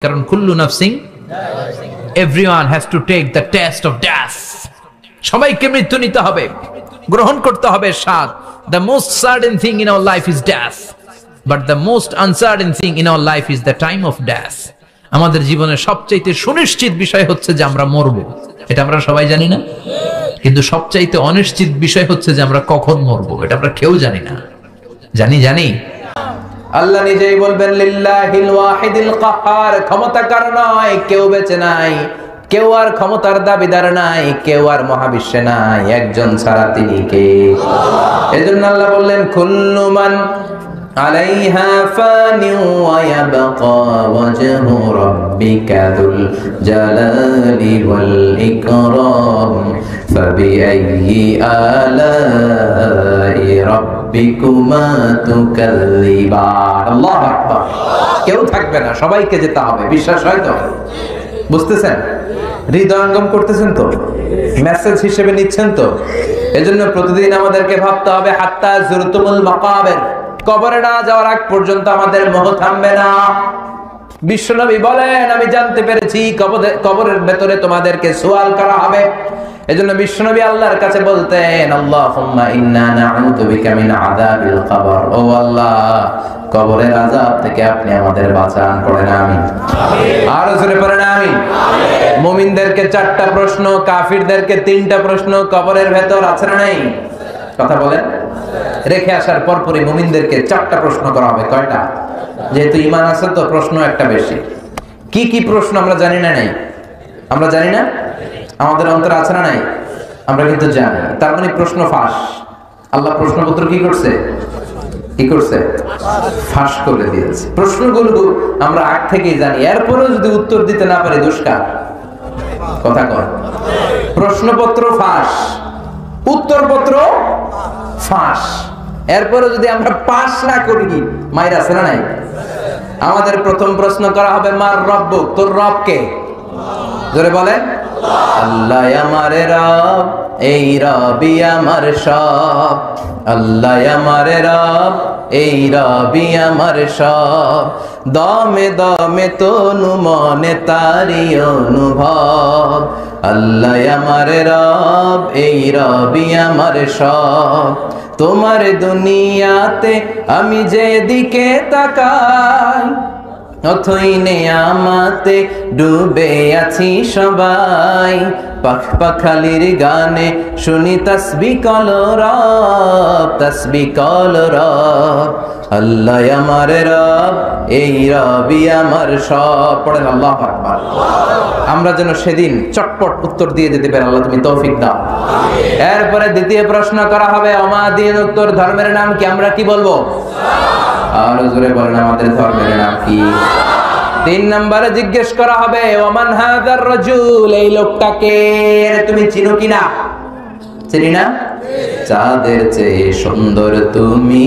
কারণ কুল্লু নাফসিন, everyone has to take the test of death. সবাইকে মৃত্যু নিতে হবে, গ্রহণ করতে হবে স্বাদ। The most certain thing in our life is death, but the most uncertain thing in our life is the time of death. আমাদের জীবনের সবচাইতে সুনিশ্চিত বিষয় হচ্ছে যে আমরা মরবো, এটা আমরা সবাই জানি না। কিন্তু সবচাইতে অনিশ্চিত বিষয় হচ্ছে যে আমরা কখন মরবো, এটা আমরা কেউ জানি না। জানি আল্লাহ নিজেই বলবেন লিল্লাহিল ওয়াহিদিল কাহ্হার, ক্ষমতাকার নয়, কেউ বেঁচে নাই, কেউ আর ক্ষমতার দাবিদার নাই, কেউ আর মহাবিশ্বে নাই, একজন ছাড়া তিনি কে। এজন্য আল্লাহ বললেন কুল্লু মান আলাইহা ফানি ওয়া ইয়াবকা ওয়াজহু রাব্বিকা যুল জালালি ওয়াল ইকরাম ফাবিআইয়ি আলাই রাব্বিকুমা তুকাল্লিবান। আল্লাহু আকবার। কেউ থাকবে না, সবাইকে যেতে হবে। বিশ্বাস হয় তো? বুঝতেছেন? হৃদয়ঙ্গম করতেছেন তো? মেসেজ হিসেবে নিচ্ছেন তো? এজন্য প্রতিদিন আমাদেরকে ভাবতে হবে হাত্তা যুরতুমুল মাকাবির, কবরে না যাওয়ার আগ পর্যন্ত আমাদের মোহ থামবে না। বিশ্বনবী বলেন, আমি জানতে পেরেছি কবরের ভেতরে তোমাদেরকে সুয়াল করা হবে। এজন্য বিশ্বনবী আল্লাহর কাছে বলতেন, আল্লাহুম্মা ইন্না নাউযু বিকা মিন আযাবিল কবর। ও আল্লাহ, কবরের আযাব থেকে আপনি আমাদের বাঁচান। পড়েন আমিন। আর জোরে পড়েন আমিন। মুমিনদেরকে 4টা প্রশ্ন, কাফিরদেরকে 3টা প্রশ্ন কবরের ভেতর আছে না নাই? কথা বলেন। রেখে আসার পরপরই মুমিনদেরকে 4টা প্রশ্ন করা হবে। কয়টা? যেহেতু ঈমান আছে তো প্রশ্ন একটা বেশি। কি কি প্রশ্ন আমরা জানি না? নাই আমরা জানি না? আমাদের অন্তরে আছে না নাই? আমরা কিন্তু জানি। তার মানে প্রশ্ন ফাঁস। আল্লাহ প্রশ্নপত্র কি করছে? ফাঁস করে দিয়েছে। প্রশ্নগুলো আমরা আগ থেকেই জানি, এরপরেও যদি উত্তর দিতে না পারি দুষ্কার। কথা কর। প্রশ্নপত্র ফাঁস, উত্তরপত্র ফাঁস, এরপরে যদি আমরা পাস না করি মাইর আছে না নাই? আমাদের প্রথম প্রশ্ন করা হবে, মার রব্বুক, তোর রব কে? জোরে বলেন। আল্লাহ আমার রব, এই রবি আমার সব। আল্লাহ আমার রব, এই রবি আমার সব। দমে দমে তনু মনে তারি অনুভব। আল্লাহ আমার রব, এই রবি আমার সব। তোমার দুনিয়াতে আমি যেদিকে তাকাই, অথই নেয়ামতে ডুবে আছি সবাই। পাখালির গানে শুনি তাসবিহ কলরব, তাসবিহ কলরব। আল্লাহ আমার রব, এই রবি আমার সব। পড়েন আল্লাহু আকবার। আমরা যেন সেদিন চটপট উত্তর দিয়ে দিতে পারি, আল্লাহ তুমি তৌফিক দাও। এরপরে দ্বিতীয় প্রশ্ন করা হবে, আমাদের উত্তর ধর্মের নাম কি? আমরা কি বলবো? আর জোরে বলেন, আমাদের ধর্মের নাম কি? 3 নম্বরে জিজ্ঞেস করা হবে, ওমান হাযার রাজুল, এই লোকটাকে তুমি চিনো কিনা? চিনি না? চাঁদের চেয়ে সুন্দর তুমি,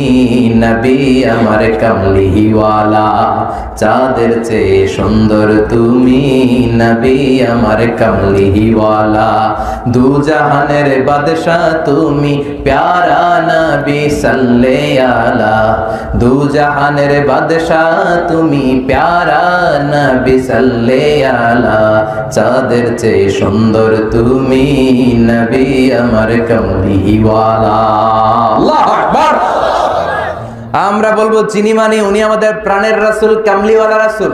নবী আমার কামলিওয়ালা। চাঁদের চেয়ে সুন্দর তুমি, নবী আমার কামলিওয়ালা। দু জাহানের বাদশাহ তুমি, প্যারা নবী সাল্লাল্লাহু আলা। দু জাহানের বাদশাহ তুমি, প্যারা নবী সাল্লাল্লাহু আলা। চাঁদের চেয়ে সুন্দর তুমি, নবী আমার কামলিওয়ালা। আল্লাহু আকবার। আমরা বলবো চিনি মানে উনি আমাদের প্রাণের রাসূল, কামলিওয়ালা রাসূল।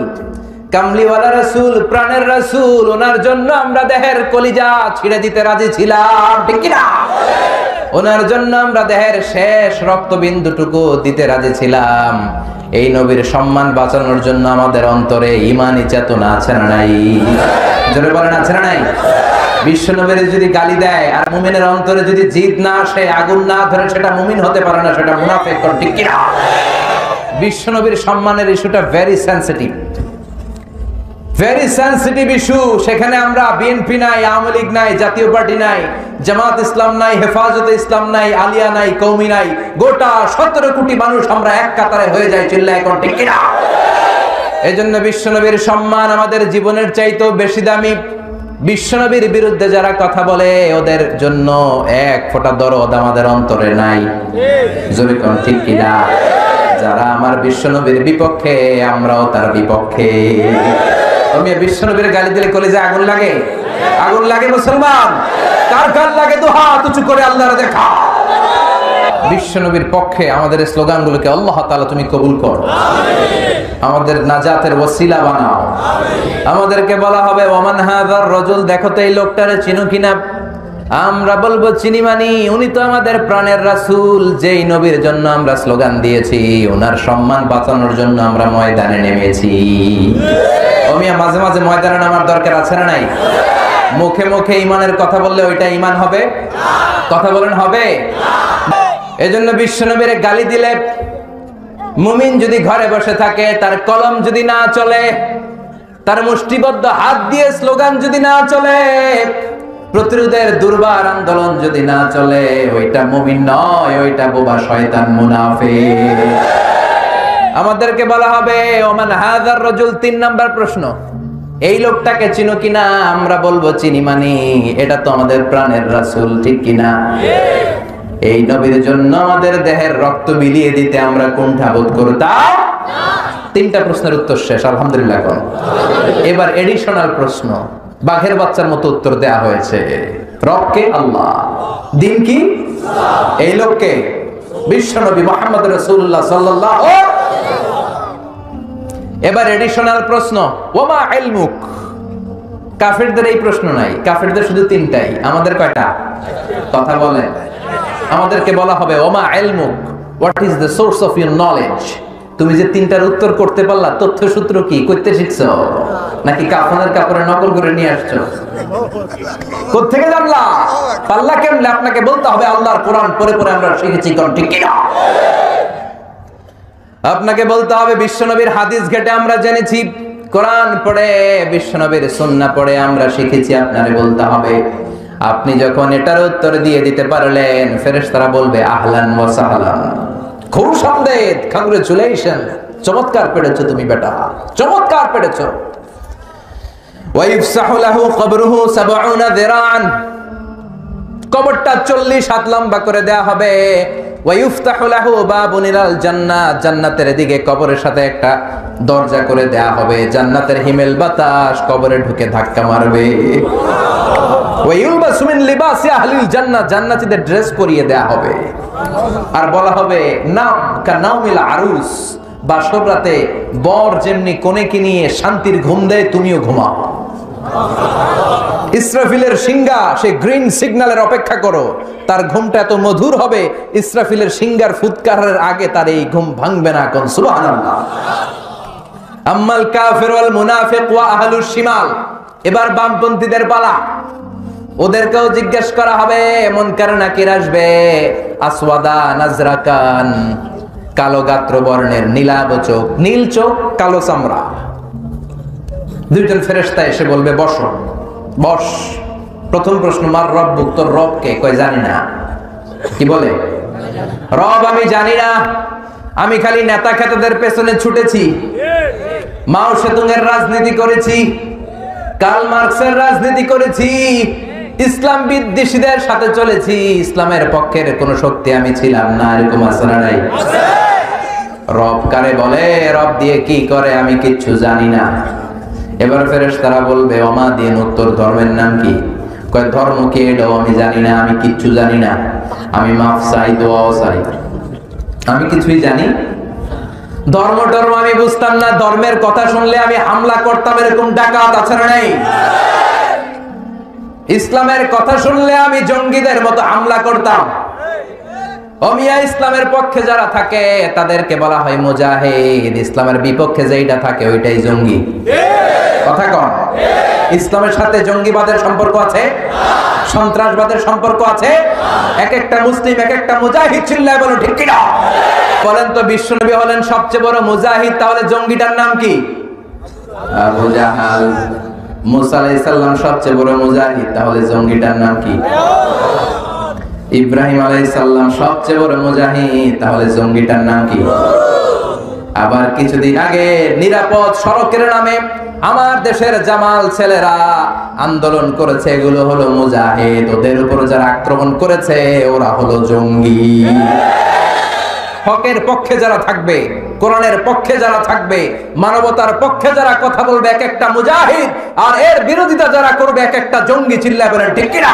কামলিওয়ালা রাসূল, প্রাণের রাসূল, ওনার জন্য আমরা দেহের কলিজা ছিঁড়ে দিতে রাজি ছিলাম, ঠিক কি না? ওনার জন্য আমরা দেহের শেষ রক্তবিন্দুটুকু দিতে রাজি ছিলাম। এই নবীর সম্মান বাঁচানোর জন্য আমাদের অন্তরে ঈমানি চেতনা আছে না নাই? জোরে বলেন, আছে না নাই? বিশ্ব নবীর যদি গালি দেয় আর মুমিনের অন্তরে যদি জিদ না আসে, আগুন না ধরে, সেটা মুমিন হতে পারে না, সেটা মুনাফিক, ঠিক কি না? বিশ্ব নবীর সম্মানের ইস্যুটা very sensitive, very sensitive issue. সেখানে আমরা বিএনপি নাই, আওয়ামী লীগ নাই, জাতীয় পার্টি নাই, জামাত ইসলাম নাই, হেফাজতে ইসলাম নাই, আলিয়া নাই, কওমি নাই, গোটা 17 কোটি মানুষ আমরা এক কাতারে হয়ে যাই, চিল্লায় এখন, ঠিক কি না? এজন্য বিশ্বনবীর সম্মান আমাদের জীবনের চাইতেও বেশি দামি। বিশ্বনবীর বিরুদ্ধে যারা কথা বলে, ওদের জন্য এক ফোঁটা দরদ আমাদের অন্তরে নাই, জোরে কোন, ঠিক কি না? যারা আমার বিশ্বনবীর বিপক্ষে, আমরাও তার বিপক্ষে। আমি বিশ্বনবীর গালি দিলে কলেজে আগুন লাগে? আগুন লাগে মুসলমান? কার কার লাগে? তো হাত উঁচু করে আল্লাহর দেখা। বিশ্বনবীর পক্ষে আমাদের স্লোগানগুলোকে আল্লাহ তাআলা তুমি কবুল করো, আমাদের নাজাতের ওসিলা বানাও। আমাদেরকে বলা হবে ওমান হাযার রাজুল, দেখো তো এই লোকটারে চিনো কিনা? আমরা বলবো চিনি মানি, উনি তো আমাদের প্রাণের রাসূল, যেই নবীর জন্য আমরা স্লোগান দিয়েছি, ওনার সম্মান বাঁচানোর জন্য আমরা ময়দানে নেমেছি। ওমিয়া মাঝে মাঝে ময়দানে নামার দরকার আছে না নাই? মুখে মুখে ঈমানের কথা বললে ওইটা ঈমান হবে? কথা বলেন হবে? এজন্য বিশ্বনবীর গালি দিলে, মুমিন যদি ঘরে বসে থাকে, তার কলম যদি না চলে, তার মুষ্টিবদ্ধ হাত দিয়ে স্লোগান যদি না চলে, প্রতিরোধের দুর্বার আন্দোলন যদি না চলে, ওইটা মুমিন নয়, ওইটা বোবা শয়তান মুনাফিক। আমাদেরকে বলা হবে ওমান হাযার রাজুল, 3 নাম্বার প্রশ্ন, এই লোকটাকে চিনো কিনা? আমরা বলবো চিনি মানি, এটা তো আমাদের প্রাণের রাসূল, ঠিক কিনা? এই নবীর জন্য আমাদের দেহের রক্ত বিলিয়ে দিতে আমরা কোনটা বোধ করতাম? 3টা প্রশ্নের উত্তর শেষ, আলহামদুলিল্লাহ। এবার এডিশনাল প্রশ্ন, বাঘের বাচ্চার মতো উত্তর দেয়া হয়েছে। রবকে? আল্লাহ। দিন কি? এই লোককে বিশ্বনবী মুহাম্মদ রাসূলুল্লাহ সাল্লাল্লাহু। এবার এডিশনাল প্রশ্ন, ওমা ইলমুক। কাফেরদের এই প্রশ্ন নাই, কাফেরদের শুধু 3টাই, আমাদের কয়টা? কথা বলেন। আমাদেরকে বলা হবে ওমা ইলমুক, what is the source of your knowledge? তুমি যে 3টার উত্তর করতে পারলা, তথ্য সূত্র কি? কইতে শিখছো নাকি কাফনের কাপড়ে নকল করে নিয়ে আসছো? কোত্থেকে জানলা? পাল্লা কেমনে? আপনাকে বলতে হবে আল্লাহর কোরআন পড়ে পড়ে আমরা শিখেছি, কোন ঠিক কিনা? আপনাকে বলতে হবে বিশ্বনবীর হাদিস ঘেটে আমরা জেনেছি, কোরআন পড়ে বিশ্বনবীর সুন্নাহ পড়ে আমরা শিখেছি। আপনারে বলতে হবে। আপনি যখন এটার উত্তর দিয়ে দিতে পারলেন, ফেরেশতারা বলবে আহলান ওয়া সাহলান, খুব সন্দেহ, কংগ্রেচুলেশন, চমৎকার পেরেছো তুমি বেটা, চমৎকার পেরেছো। ওয়া ইফসাহু লাহু কবরুহু 70 যিরাআন, কবরটা 40 হাত লম্বা করে দেয়া হবে। ওয়া ইফতাহু লাহু বাবুন ইলাল জান্নাহ, জান্নাতের দিকে কবরের সাথে একটা দরজা করে দেয়া হবে, জান্নাতের হিমেল বাতাস কবরে ঢুকে ধাক্কা মারবে। ওয়া ইউলবাসু মিন লিবাসি আহলিল জান্নাহ, জান্নাতীদের ড্রেস পরিয়ে দেয়া হবে। আর বলা হবে নাম কানাউমিল আরুস, বাসর রাতে বর যেমনি কনেকে নিয়ে শান্তির ঘুম দেয়, তুমিও ঘুমাও। ইসরাফিলের সিংহা সে গ্রিন সিগন্যালের অপেক্ষা করো, তার ঘুমটা এত মধুর হবে, ইসরাফিলের সিংহার ফুৎকারের আগে তার এই ঘুম ভাঙবে না। কোন সুবহানাল্লাহ। আম্মাল কাফির ওয়াল মুনাফিক ওয়া আহলুশ শিমাল, এবার বামপন্থীদের পালা। ওদেরকেও জিজ্ঞেস করা হবে, মুনকার নাকির আসবে, আসওয়াদা নাজরাকান, কালো গাত্র বর্ণের, নীলাভ চোখ, নীল চোখ, কালো চামড়া। দুইজন ফেরেশতা এসে বলবে বসো, বস। প্রথম প্রশ্ন, মার রব্বুক, তোর রব কে? কয় জানি না। কি বলে? রব আমি জানি না, আমি খালি নেতা খেতাদের পেছনে ছুটেছি, মাও সেতুংয়ের রাজনীতি করেছি, কার্ল মার্কসের রাজনীতি করেছি, ইসলাম বিদ্বেষীদের সাথে চলেছি, ইসলামের পক্ষের কোন শক্তি আমি ছিলাম না। এরকম আছে না নাই? রব কারে বলে, রব দিয়ে কি করে আমি কিচ্ছু জানি না। এবার ফেরেশতারা বলবে ওমা দিন, উত্তর ধর্মের নাম কি? কয় ধর্ম কি? এটাও আমি জানি না, আমি কিচ্ছু জানি না, আমি মাফ চাই, দোয়াও চাই, আমি কিছুই জানি। ধর্ম টর্ম আমি বুঝতাম না, ধর্মের কথা শুনলে আমি হামলা করতাম, এরকম ডাকাত আছে না নাই? ইসলামের কথা শুনলে আমি জঙ্গিদের মতো হামলা করতাম। অমিয়া ইসলামের পক্ষে যারা থাকে তাদেরকে বলা হয় মুজাহিদ, ইসলামের বিপক্ষে যেইটা থাকে ওইটাই জঙ্গি। কথা কন। ইসলামের সাথে জঙ্গিবাদের সম্পর্ক আছে, সন্ত্রাসবাদের সম্পর্ক আছে। এক একটা মুসলিম এক একটা মুজাহিদ, চিল্লায় বলো ঠিক কিনা? বলেন তো, বিশ্বনবী হলেন সবচেয়ে বড় মুজাহিদ, তাহলে জঙ্গিটার নাম কি? আবু জাহাল। মুসা আলাইহিস সালাম সবচেয়ে বড় মুজাহিদ, তাহলে জঙ্গিটার নাম কি? ইব্রাহিম আলাইহিস সালাম সবচেয়ে বড় মুজাহিদ, তাহলে জঙ্গিটার নাম কি? আবার কিছুদিন আগে নিরাপদ সড়কের নামে আমার দেশের জামাল ছেলেরা আন্দোলন করেছে, এগুলো হলো মুজাহিদ। ওদের উপর যারা আক্রমণ করেছে ওরা হলো জঙ্গি। হকের পক্ষে যারা থাকবে, কোরআনের পক্ষে যারা থাকবে, মানবতার পক্ষে যারা কথা বলবে এক একটা মুজাহিদ, আর এর বিরোধিতা যারা করবে এক একটা জঙ্গি। চিল্লায় বলেন ঠিক কিনা?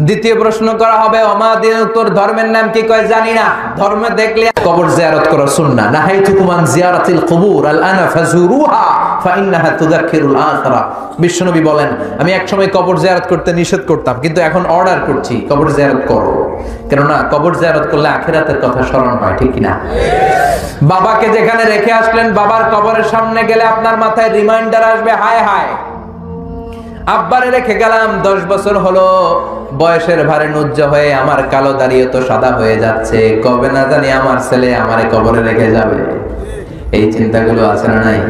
দ্বিতীয় প্রশ্ন করা হবে, অমাদিন, তোর ধর্মের নাম কি? কয় জানি না। ধর্ম দেখলে কবর জিয়ারত করা সুন্নাহ। নাহাইতুকুম আন জিয়ারাতিল কুবুর আলআনা ফাজুরুহা ফাইন্নাহা তুযাক্কিরুল আখিরা। বিশ্বনবী বলেন, আমি এক সময় কবর জিয়ারত করতে নিষেধ করতাম, কিন্তু এখন অর্ডার করছি কবর জিয়ারত করো, কেননা কবর জিয়ারত করলে আখিরাতের কথা স্মরণ হয়। ঠিক কিনা? বাবাকে যেখানে রেখে আসলেন, বাবার কবরের সামনে গেলে আপনার মাথায় রিমাইন্ডার আসবে, হায় হায় আব্বারে রেখে গেলাম, 10 বছর হলো, বয়সের ভারে নুজ্জ হয়ে আমার কালো দাড়িও তো সাদা হয়ে যাচ্ছে, কবে না জানি আমার ছেলে আমারে কবরে রেখে যাবে। এই চিন্তাগুলো আছে না নাই?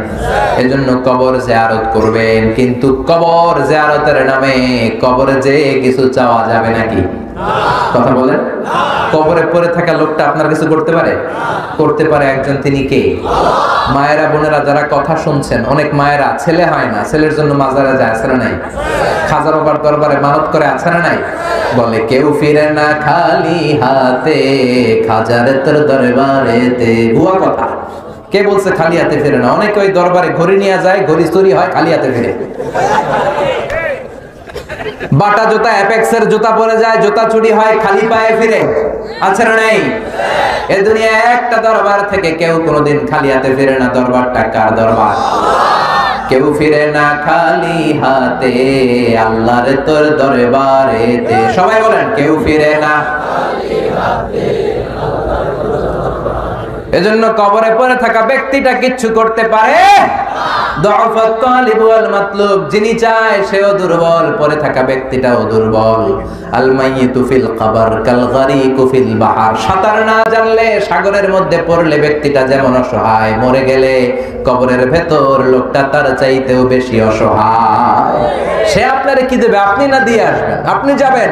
এজন্য কবর জিয়ারত করবেন, কিন্তু কবর জিয়ারতের নামে কবরে যে কিছু চাওয়া যাবে নাকি? কথা বলেন। কবরে পড়ে থাকা লোকটা আপনার কিছু করতে পারে? করতে পারে একজন, তিনি কে? মায়েরা, বোনেরা যারা কথা শুনছেন, অনেক মায়েরা ছেলে হয় না, ছেলের জন্য মাজারে যায়, আছে না নাই? খাজা বাবার দরবারে মানত করে, আছে না নাই? বলে কেউ ফিরে না খালি হাতে, খাজার তোর দরবারেতে। ভুয়া কথা। কে বলছে খালি হাতে ফিরে না? অনেকে ওই দরবারে ঘড়ি নিয়ে যায়, ঘড়ি চুরি হয়, খালি হাতে ফিরে। বাটা জুতা, অ্যাপেক্সের জুতা পরে যায়, জুতা চুরি হয়, খালি পায়ে ফিরে, আছে না নাই? এই দুনিয়ায় একটা দরবার থেকে কেউ কোনোদিন খালি হাতে ফিরে না। দরবারটা কার দরবার? কেউ ফিরে না খালি হাতে, আল্লাহর তোর দরবারেতে। সবাই বলেন, কেউ ফিরে না খালি হাতে। এজন্য কবরে পড়ে থাকা ব্যক্তিটা কিচ্ছু করতে পারে দুআফাত তালিব ওয়াল মাতলুব, যিনি চায় সেও দুর্বল, পড়ে থাকা ব্যক্তিটাও দুর্বল। আল মাইয়িতু ফিল কবর কাল গারিকু ফিল বাহর। সাঁতার না জানলে, সাগরের মধ্যে পড়লে ব্যক্তিটা যেমন অসহায়, মরে গেলে কবরের ভেতর লোকটা তার চাইতেও বেশি অসহায়। সে আপনারে কি দেবে? আপনি না দিয়ে আসবেন, আপনি যাবেন,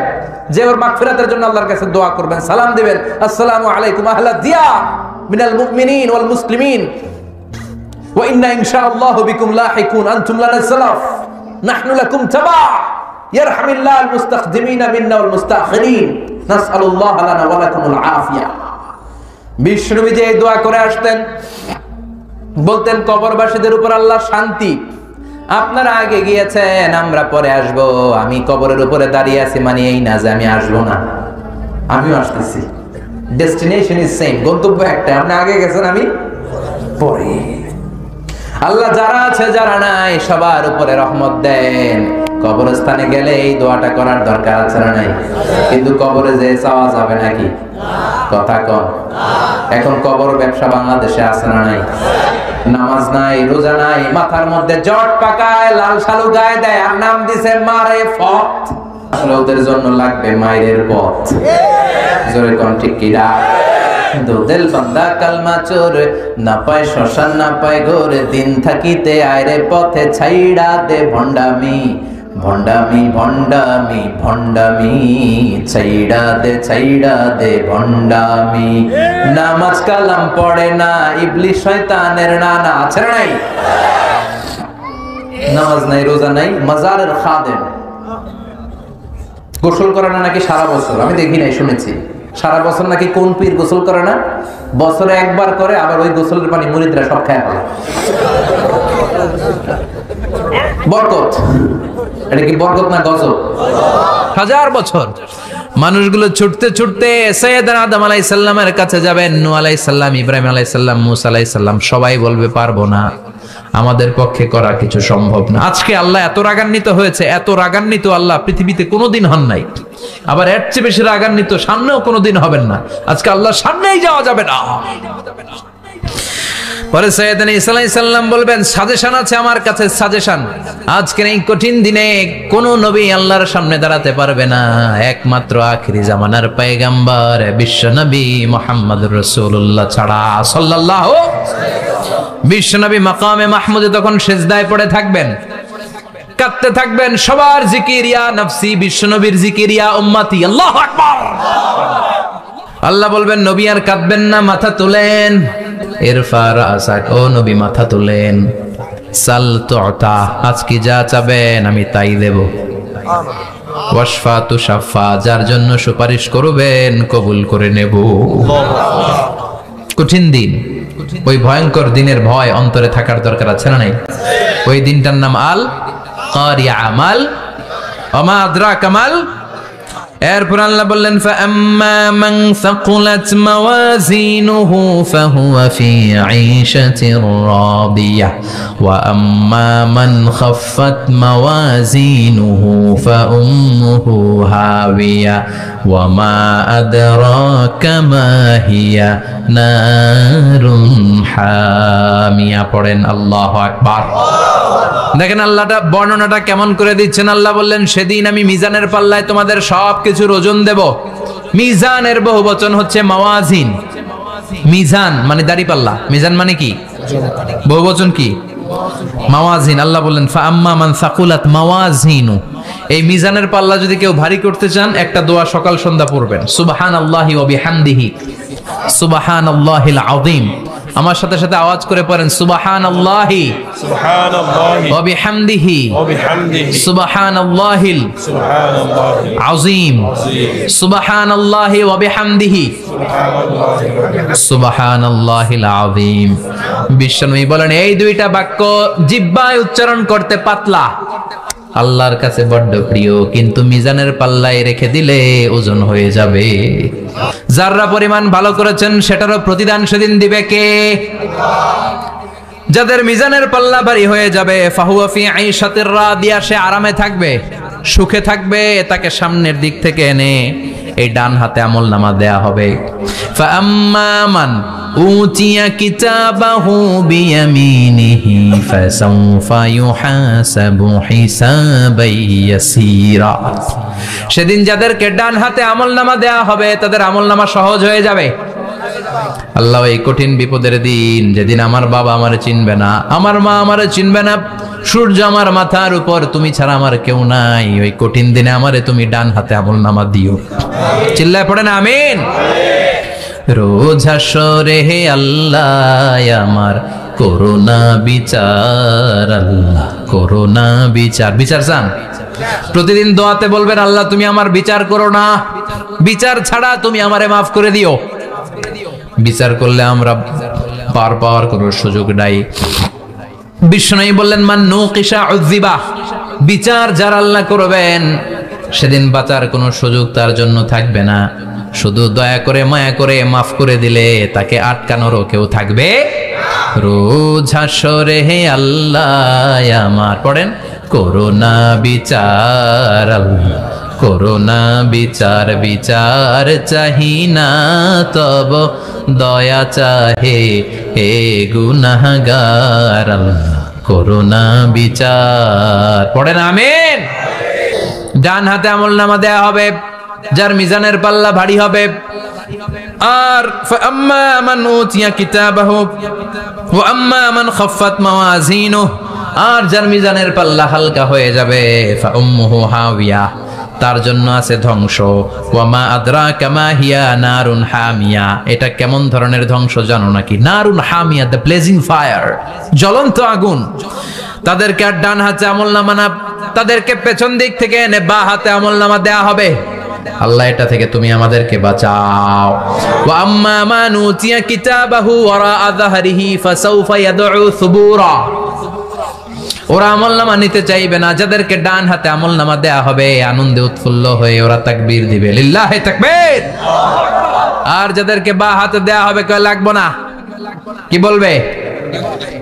যে ওর মাগফিরাতের জন্য আল্লাহর কাছে দোয়া করবেন, সালাম দিবেন, আসসালামু আলাইকুম আহলা দিয়া মিনাল মুমিনিন ওয়াল মুসলিমিন ওয়া ইন্না ইনশাআল্লাহু বিকুম লাহিকুন আনতুম লানা সালাফ নাহনু লাকুম তাবা ইয়ারহামিল্লাহুল মুস্তাকদিমিনা মিন্না ওয়াল মুস্তাখিরিন নাসআলুল্লাহ লানা ওয়া লাকুমুল আফিয়া। বিশ্বনবী যে এই দোয়া করে আসতেন, বলতেন কবরবাসীদের উপর আল্লাহ শান্তি। আপনারা আগে গিয়েছেন, আমরা পরে আসব। আমি কবরের উপরে দাঁড়িয়ে আছি মানে এই না যে আমি আসবো না, আমিও আসতেছি। ডেস্টিনেশন ইজ সেম, গন্তব্য একটা। আপনি আগে গেছেন, আমি পরে। আল্লাহ যারা আছে যারা নাই সবার উপরে রহমত দেন। কবরস্থানে গেলে এই দোয়াটা করার দরকার আছে না নাই? কিন্তু কবরে যে চাওয়া যাবে নাকি? কথা কম। এখন কবর ব্যবসা বাংলাদেশে আছে না নাই? নামাজ নাই, রোজা নাই, মাথার মধ্যে জট পাকায়, লাল শালু গায়ে দেয়, আর নাম দিছে মারে পথ। আসলে ওদের জন্য লাগবে মায়ের পথ। জোরে কোন ঠিক কি না? দো দিল বান্দা কালমা চোর, না পায় শ্মশান না পায় ঘোর, দিন থাকিতে আয়রে পথে ছাইড়া দে ভণ্ডামি, ভণ্ডামি ভণ্ডামি ভণ্ডামি, ছাইড়া দে ভণ্ডামি। নামাজ কালাম পড়ে না, ইবলিশ শয়তানের নানা, আছে নাই? নামাজ নাই, রোজা নাই, মাজারের খাদেম। গোসল করে না নাকি সারা বছর? আমি দেখি নাই, শুনেছি সারা বছর নাকি কোন পীর গোসল করে না, বছরে একবার করে, আবার ওই গোসলের পানি মুরিদরা সব খায় ফেলে। বরকত। এটা কি বরকত না গজব? 1000 বছর মানুষগুলো ছুটতে ছুটতে সাইয়েদনা আদম আলাইহিস সালামের কাছে যাবেন, নূহ আলাইহিস সালাম, ইব্রাহিম আলাইহিস সালাম, মূসা আলাইহিস সালাম, সবাই বলবে পারবো না, আমাদের পক্ষে করা কিছু সম্ভব না। আজকে আল্লাহ এত রাগান্বিত হয়েছে, এত রাগান্বিত আল্লাহ পৃথিবীতে কোনোদিন হন নাই। আবার এর চেয়ে বেশি রাগান্বিত সামনেও কোনোদিন হবেন না। আজকে আল্লাহ সামনেই যাওয়া যাবে না। পরে সাইয়েদনা ঈসা আলাইহিস সালাম বলবেন, সাজেশন আছে আমার কাছে, সাজেশন। আজকের এই কঠিন দিনে কোন নবী আল্লাহর সামনে দাঁড়াতে পারবে না, একমাত্র আখিরি জামানার পয়গম্বর বিশ্ব নবী মুহাম্মদুর রাসূলুল্লাহ ছাড়া সাল্লাল্লাহু। বিশ্ব নবী মাকামে মাহমুদে তখন সিজদায় পড়ে থাকবেন, কাঁদতে থাকবেন, সবার জিকির ইয়া নফসি, বিশ্ব নবীর জিকির ইয়া উম্মতি, আল্লাহু আকবার। আল্লাহ বলবেন, নবী আর কাঁদবেন না, মাথা তুলেন। ইরফা রাসাক, ও নবী মাথা তুলেন। সাল তুতা, আজকে যা চাবেন আমি তাই দেব। ওয়াশফা তুশাফা, যার জন্য সুপারিশ করবেন কবুল করে নেব। কঠিন দিন, ওই ভয়ঙ্কর দিনের ভয় অন্তরে থাকার দরকার আছে না নাই? ওই দিনটার নাম আল কারিয়া, আমাল ওমা আদরাকা মাল। এরপর আল্লাহ বললেন ফাআম্মা মান সাকুলাত মাওয়াজিনুহু ফাহুয়া ফি আইশাতির রাদিয়াহ ওয়া আম্মা মান খাফফাত মাওয়াজিনুহু ফাউম্মুহু হাওিয়া ওয়া মা আদরাকা মা হিয়া নারুন হামিয়া। পড়েন আল্লাহু আকবার। দেখেন আল্লাহটা বর্ণনাটা কেমন করে দিচ্ছেন। আল্লাহ বললেন সেদিন আমি মিজানের পাল্লায় তোমাদের সবকিছুর ওজন দেব। মিজানের বহুবচন হচ্ছে মাওয়াজিন। মিজান মানে দাড়ি পাল্লা, মিজান মানে কি? বহুবচন কি? মাওয়াজিন। আল্লাহ বললেন ফাআম্মা মান সাকুলাত মাওয়াজিনু, এই মিজানের পাল্লা যদি কেউ ভারী করতে চান একটা দোয়া সকাল সন্ধ্যা পড়বেন, সুবহানাল্লাহি ওয়া বিহামদিহি সুবহানাল্লাহিল আযীম। আমার সাথে সাথে আওয়াজ করে পড়েন সুবহানাল্লাহি ওয়া বিহামদিহি সুবহানাল্লাহিল আযীম সুবহানাল্লাহি ওয়া বিহামদিহি সুবহানাল্লাহিল আযীম। বিশ্বনবী বলেন এই দুইটা বাক্য জিহ্বায় উচ্চারণ করতে পাতলা, আল্লাহর কাছে বড্ড প্রিয়, কিন্তু মিজানের পাল্লায় রেখে দিলে ওজন হয়ে যাবে। যারা পরিমাণ ভালো করেছেন সেটারও প্রতিদান সেদিন দিবে কে? যাদের মিজানের পাল্লা ভারী হয়ে যাবে ফাহুয়া ফি আইশাতির রাদিয়া, সে আরামে থাকবে, সুখে থাকবে। তাকে সামনের দিক থেকে এনে এই ডান হাতে আমলনামা দেয়া হবে। ফাআম্মা মান উতিয়া কিতাবাহু বিয়ামিনিহি ফাসাউফা ইউহাসাবু হিসাবান ইয়াসীরা, সেদিন যাদেরকে ডান হাতে আমলনামা দেয়া হবে তাদের আমলনামা সহজ হয়ে যাবে। আল্লাহ এই কঠিন বিপদের দিন, যেদিন আমার বাবা আমারে চিনবে না, আমার মা আমারে চিনবে না, সূর্য আমার মাথার উপর, তুমি ছাড়া আমার কেউ নাই, ওই কঠিন দিনে আমারে তুমি ডান হাতে আমলনামা দিও। চিল্লায় পড়েন আমিন। রোজ হাসরে হে আল্লাহ আমার করোনা বিচার, আল্লাহ করোনা বিচার। বিচার চান? প্রতিদিন দোয়াতে বলবেন আল্লাহ তুমি আমার বিচার করো না, বিচার ছাড়া তুমি আমারে মাফ করে দিও। বিচার করলে আমরা পার পাওয়ার কোনো সুযোগ নাই। বিশ্বনবী বললেন মান নুকিশা উযিবা, বিচার যার আল্লাহ করবেন সেদিন বাঁচার কোনো সুযোগ তার জন্য থাকবে না। শুধু দয়া করে মায়া করে মাফ করে দিলে তাকে আটকানোরও কেউ থাকবে। রোজ হাসরে হে আল্লাহ আমার, পড়েন করোনা বিচার, আল্লাহ করোনা বিচার, বিচার চাহি না তব দয়া চাহে হে গুনাহগার, আল্লাহ করোনা বিচার। পড়েন আমিন। ডান হাতে আমলনামা দেয়া হবে যার মিজানের পাল্লা ভারী হবে। আর ফাআম্মা মান উতিয়া কিতাবাহু ওয়া আম্মা মান খাফফাত মাওয়াজিনুহু, আর যার মিজানের পাল্লা হালকা হয়ে যাবে ফাউম্মুহু হাওিয়া, তার জন্য আছে ধ্বংস। ওয়া মা আদরাকা মা হিয়া নারুন হামিয়া, এটা কেমন ধরনের ধ্বংস জানো নাকি? নারুন হামিয়া, দ্য ব্লেজিং ফায়ার, জ্বলন্ত আগুন। তাদেরকে আর ডান হাতে আমলনামা না, তাদেরকে পেছন দিক থেকে এনে বাঁ হাতে আমলনামা দেয়া হবে। আল্লাহ এটা থেকে তুমি আমাদেরকে বাঁচাও। ওয়া আম্মা মান উতিয়া কিতাবাহু ওয়ারা যাহরিহি ফাসাউফা ইয়াদউ সুবুরা, ওরা আমলনামা নিতে চাইবে না। যাদেরকে ডান হাতে আমলনামা দেয়া হবে আনন্দে উৎফুল্ল হয়ে ওরা তাকবীর দিবে, লিল্লাহি তাকবীর। আর যাদেরকে বাঁ হাতে দেয়া হবে কয় লাগবে না, কি বলবে?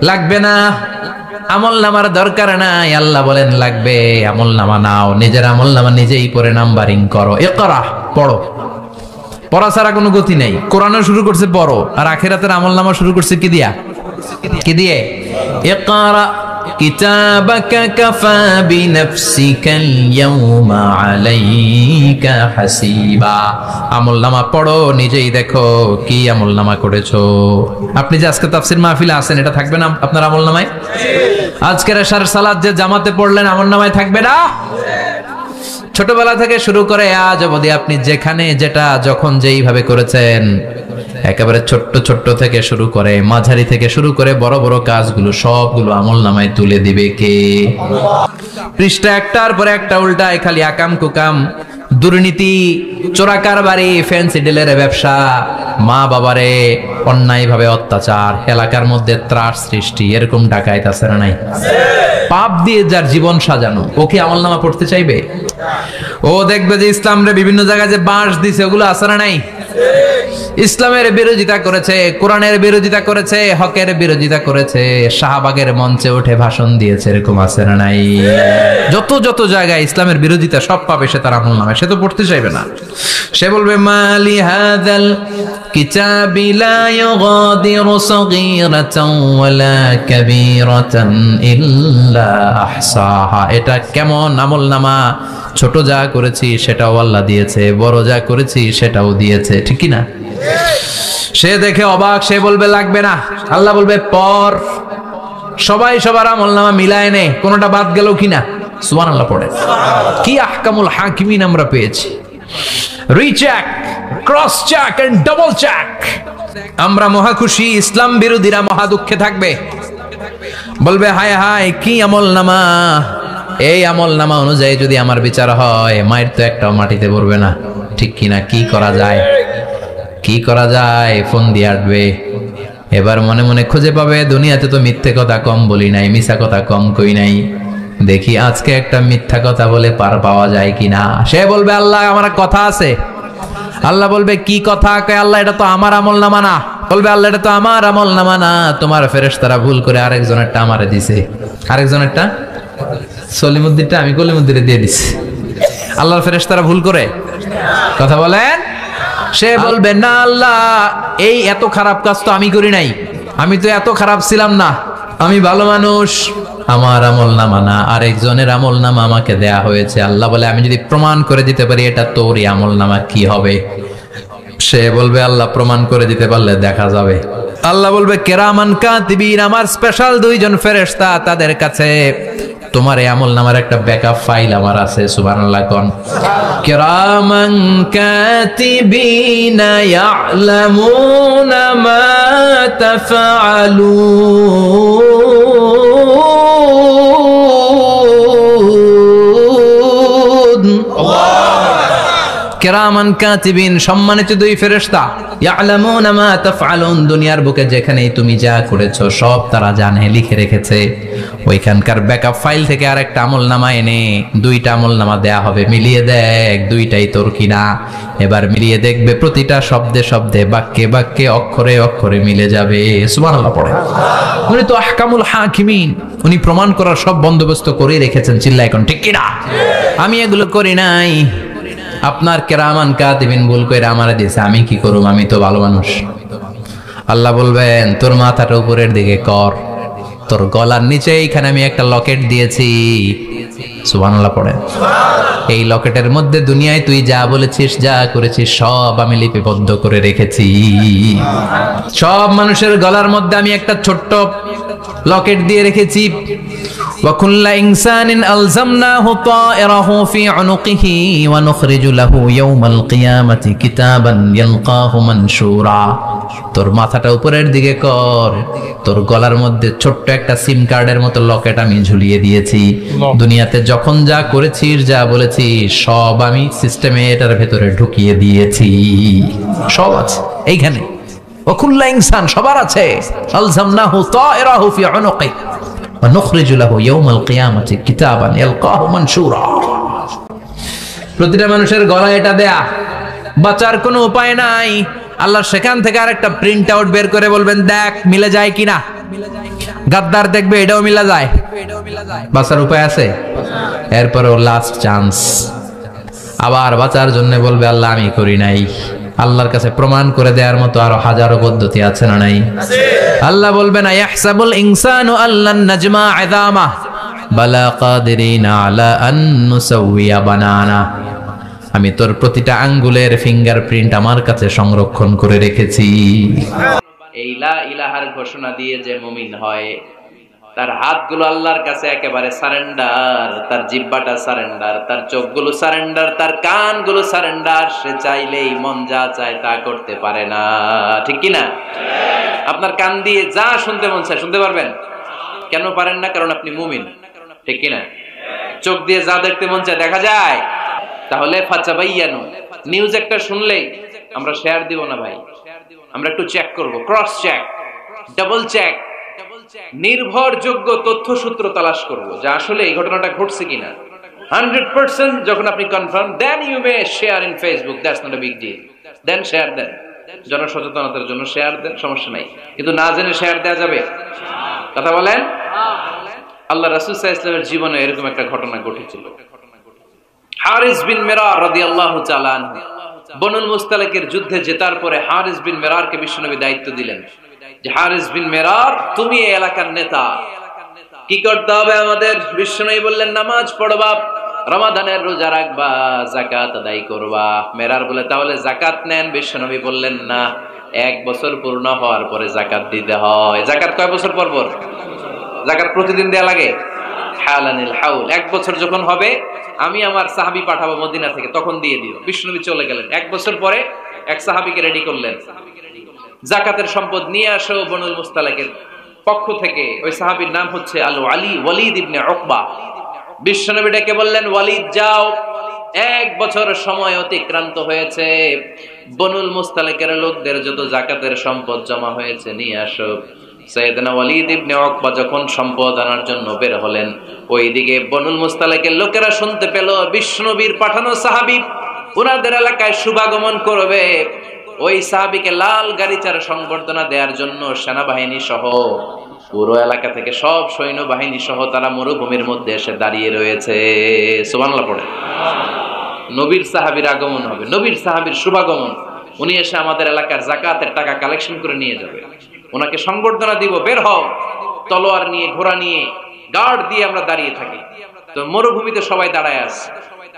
লাগবে না, আমলনামার দরকার নাই। আল্লাহ বলেন লাগবে, আমলনামা নাও, নিজের আমলনামা নিজেই পড়ে নাম্বারিং করো। ইকরা, পড়ো। পড়া ছাড়া কোনো গতি নেই। কোরআনও শুরু করছে পড়ো, আর আখিরাতের আমলনামা শুরু করছে কি দিয়া? কি দিয়ে? ইকরা কিতাবাকা কাফা বিনাফসিকাল ইয়াউমা আলাইকা হাসিবা। আমলনামা পড়ো, নিজেই দেখো কি আমলনামা করেছো। আপনি যে আজকে তাফসীর মাহফিলে আছেন, এটা থাকবে না আপনার আমলনামায়? আজকের এশার সালাত যে জামাতে পড়লেন আমলনামায় থাকবে না? ছোটবেলা থেকে শুরু করে আজ অবধি আপনি যেখানে যেটা যখন যেইভাবে করেছেন, একেবারে ছোট্ট ছোট্ট থেকে শুরু করে মাঝারি থেকে শুরু করে বড় বড় কাজগুলো সবগুলো আমলনামায় তুলে দিবে কে? পৃষ্ঠা একটার পরে একটা উল্টায় খালি আকাম কুকাম, দুর্নীতি, চোরাকারবারি, ফ্যান্সি ডিলের ব্যবসা, মা বাবারে অন্যায় ভাবে অত্যাচার, এলাকার মধ্যে ত্রাস সৃষ্টি, এরকম ডাকাইত আছে না নাই? পাপ দিয়ে যার জীবন সাজানো, ও কি আমলনামা পড়তে চাইবে? ও দেখবে যে ইসলামরে বিভিন্ন জায়গায় যে বাঁশ দিছে, ওগুলো আছে না নাই? ইসলামের বিরোধিতা করেছে, কোরআনের বিরোধিতা করেছে, হকের বিরোধিতা করেছে, শাহবাগের মঞ্চে উঠে ভাষণ দিয়েছে, এরকম আছে না নাই? যত যত জায়গায় ইসলামের বিরোধিতা সব পাবে সে তার আমলনামায়, সে তো পড়তে চাইবে না। সে বলবে মালি হাযাল কিতাবি লা ইউগাদিরু সাগীরাতান ওয়ালা কাবীরাতান ইল্লা আহসাহা। এটা কেমন আমলনামা? ছোট যা করেছি সেটাও আল্লাহ দিয়েছে, বড় যা করেছি সেটাও দিয়েছে, ঠিক কি না? সে দেখে অবাক, সে বলবে লাগবে না। আল্লাহ বলবে পর। সবাই সবার আমলনামা মিলায় নে, কোনটা বাদ গেল কিনা? সুবহানাল্লাহ পড়ে। কি আহকামুল হাকিমিন আমরা পেয়েছি। Recheck, cross check and double check. আমরা মহা খুশি, ইসলাম বিরোধীরা মহা দুঃখে থাকবে, বলবে হায় হায় কি আমলনামা। এই আমলনামা অনুযায়ী যদি আমার বিচার হয়, মায়ের তো একটাও মাটিতে পড়বে না, ঠিক কিনা? কি করা যায়? কি করা যায়? ফোন দিয়ে আসবে। এবার মনে মনে খুঁজে পাবে দুনিয়াতে তো মিথ্যে কথা কম বলি নাই, মিছা কথা কম কই নাই, দেখি আজকে একটা মিথ্যা কথা বলে পার পাওয়া যায় কিনা। সে বলবে আল্লাহ আমার কথা আছে। আল্লাহ বলবে কি কথা? কয় আল্লাহ এটা তো আমার আমলনামা না। বলবে আল্লাহ এটা তো আমার আমলনামা না, তোমার ফেরেশতারা ভুল করে আরেকজনেরটা আমারে দিছে। আরেকজনেরটা সলিমুদ্দিনটা আমি কলিমুদ্দিনে দিয়ে দিছি। আল্লাহর ফেরেশতারা ভুল করে কথা বলেন। সে বলবে না আল্লাহ এই এত খারাপ কাজ তো আমি করি নাই, আমি তো এত খারাপ ছিলাম না, আমি ভালো মানুষ, আমার আমলনামা না আরেকজনের আমলনামা আমাকে দেয়া হয়েছে। আল্লাহ বলে আমি যদি প্রমাণ করে দিতে পারি এটা তোরই আমলনামা, কি হবে? সে বলবে আল্লাহ প্রমাণ করে দিতে পারলে দেখা যাবে। আল্লাহ বলবে কিরামান কাতিবিন, আমার স্পেশাল দুইজন ফেরেশতা, তাদের কাছে তোমার এই আমলনামার একটা ব্যাকআপ ফাইল আমার আছে। সুবহানাল্লাহ কোন। কিরামান কাতিবিনা ইয়ালামুনা মা তাফআলুন। কিরামান কাতিবিন, সম্মানিত দুই ফেরেশতা, ইয়ালামুনা মা তাফআলুন, দুনিয়ার বুকে যেখানেই তুমি যা করেছো সব তারা জানে, লিখে রেখেছে। ওইখানকার ব্যাকআপ ফাইল থেকে আরেকটা আমলনামা এনে দুইটা আমলনামা দেয়া হবে, মিলিয়ে দেখ দুইটাই তোর কিনা। এবার মিলিয়ে দেখবে প্রতিটা শব্দে শব্দে, বাক্যে বাক্যে, অক্ষরে অক্ষরে মিলে যাবে। সুবহানাল্লাহ পড়ে। উনি তো আহকামুল হাকিমিন, উনি প্রমাণ করার সব বন্দোবস্ত করে রেখেছেন। চিল্লা এখন ঠিক কিনা? আমি এগুলো করি নাই। আপনার কিরামান কাতিবিন ভুল কইরা আমারে দিয়েছে, আমি কি করব? আমি তো ভালো মানুষ। আল্লাহ বলবেন তোর মাথাটা উপরের দিকে কর, তোর গলার নিচে এইখানে আমি একটা লকেট দিয়েছি। সুবহানাল্লাহ পড়ে। এই লকেটের মধ্যে দুনিয়ায় তুই যা বলেছিস, যা করেছিস সব আমি লিপিবদ্ধ করে রেখেছি। সব মানুষের গলার মধ্যে আমি একটা ছোট্ট লকেট দিয়ে রেখেছি। ওয়া কুল্লা ইনসানিন আলজামনাহু তায়রাহু ফি উনুকিহি ওয়া নুখরিজু লাহু ইয়াওমাল কিয়ামাতি কিতাবান ইয়ালকাহু মানশুরা। তোর মাথাটা উপরের দিকে কর, তোর গলার মধ্যে ছোট্ট একটা সিম কার্ডের মতো লকেট আমি ঝুলিয়ে দিয়েছি। দুনিয়াতে যখন যা করেছিস, যা বলেছিস সব আমি সিস্টেমে এটার ভেতরে ঢুকিয়ে দিয়েছি। সব আছে এইখানে। ওয়া কুল্লা ইনসান, সবার আছে। আলজামনাহু তায়রাহু ফি উনুকিহি ওয়া নুখরিজু লাহু ইয়াওমাল কিয়ামাতি কিতাবান ইয়ালকাহু মানশুরা। প্রতিটা মানুষের গলায় এটা দেয়া, বাঁচার কোনো উপায় নাই। আল্লাহ সেখান থেকে আরেকটা প্রিন্ট আউট বের করে বলবেন দেখ মিলে যায় কিনা। গাদ্দার দেখবে এটাও মিলা যায়, বাঁচার উপায় আছে। এরপরও লাস্ট চান্স, আবার বাঁচার জন্য বলবে আল্লাহ আমি করি নাই। আল্লাহর কাছে প্রমাণ করে দেওয়ার মতো আরো হাজারো পদ্ধতি আছে না নাই? আল্লাহ বলবেন ইয়াহসাবুল ইনসানু আল্লান নাজমা ইযামা বালা কাদিরিনা আলা আন নুসাউইয়া বানানা। আমি তোর প্রতিটা আঙ্গুলের ফিঙ্গারপ্রিন্ট আমার কাছে সংরক্ষণ করে রেখেছি। এই লা ইলাহার ঘোষণা দিয়ে যে মুমিন হয়, তার হাতগুলো আল্লাহর কাছে একেবারে সারেন্ডার, তার জিহ্বাটা সারেন্ডার, তার চোখগুলো সারেন্ডার, তার কানগুলো সারেন্ডার। সে চাইলেই মন যা চায় তা করতে পারে না, ঠিক কি না? আপনার কান দিয়ে যা শুনতে মন চায় শুনতে পারবেন? কেন পারেন না? কারণ আপনি মুমিন, ঠিক কি না? চোখ দিয়ে যা দেখতে মন চায় দেখা যায়। তাহলে ফাতাবাইয়ানু, নিউজ একটা শুনলেই আমরা শেয়ার দিব না ভাই, আমরা একটু চেক করব, ক্রস চেক, ডাবল চেক, নির্ভরযোগ্য তথ্যসূত্র তালাশ করব যে আসলে এই ঘটনাটা ঘটছে কিনা। 100% যখন আপনি confirm, then you may share in Facebook, that's not a big deal, then share দেন, জনসচেতনতার জন্য শেয়ার দেন, সমস্যা নাই। কিন্তু না জেনে শেয়ার দেওয়া যাবে? কথা বলেন। আল্লাহ রাসূল সাল্লাল্লাহু আলাইহি ওয়াসাল্লামের জীবনে এরকম একটা ঘটনা ঘটেছিল। হারিস বিন মিরার রাদিয়াল্লাহু তাআলা আনহু বনুল মুস্তালিকের যুদ্ধে জেতার পরে হারিস বিন মিরারকে বিশ্বনবী দায়িত্ব দিলেন যে হারিস বিন মিরার, তুমি এই এলাকার নেতা, কি করতে হবে আমাদের? বিশ্বনবী বললেন, নামাজ পড়বা, রমাদানের রোজা রাখবা, যাকাত আদায় করবা। মিরার বলে, তাহলে যাকাত নেন? বিশ্বনবী বললেন, না, 1 বছর পূর্ণ হওয়ার পরে যাকাত দিতে হয়। যাকাত কয় বছর পর পর? যাকাত প্রতিদিন দেয়া লাগে। হালানিল হাউল, 1 বছর যখন হবে আমি আমার সাহাবী পাঠাবো মদিনা থেকে, তখন দিয়ে দিও। বিশ্বনবী চলে গেলেন। 1 বছর পরে এক সাহাবীকে রেডি করলেন, যাকাতের সম্পদ নিয়ে আসো বনুল মুস্তালিকের পক্ষ থেকে। ওই সাহাবীর নাম হচ্ছে ওয়ালিদ ইবনে উকবা। বিশ্বনবী ডেকে বললেন, ওয়ালিদ যাও, 1 বছর সময় অতিক্রান্ত হয়েছে, বনুল মুস্তালিকের লোকদের যত যাকাতের সম্পদ জমা হয়েছে নিয়ে আসো। সাইয়েদনা ওয়ালিদ ইবনে উকবা যখন সম্পদ আনার জন্য বের হলেন, ওইদিকে বনুল মুস্তালিকের লোকেরা শুনতে পেল বিশ্বনবীর পাঠানো সাহাবী ওনাদের এলাকায় শুভাগমন করবে। ওই সাহাবীকে লাল গাড়িচার সংবর্ধনা দেওয়ার জন্য সেনাবাহিনী সহ পুরো এলাকা থেকে সব সৈন্যবাহিনী সহ তারা মরুভূমির মধ্যে এসে দাঁড়িয়ে রয়েছে। সুবহানাল্লাহ পড়ে। নবীর সাহাবীর আগমন হবে, নবীর সাহাবীর শুভাগমন। উনি এসে আমাদের এলাকার যাকাতের টাকা কালেকশন করে নিয়ে যাবে, ওনাকে সংবর্ধনা দিব, বের হও। তলোয়ার নিয়ে, ঘোড়া নিয়ে, গার্ড দিয়ে আমরা দাঁড়িয়ে থাকি। তো মরুভূমিতে সবাই দাঁড়ায় আছে।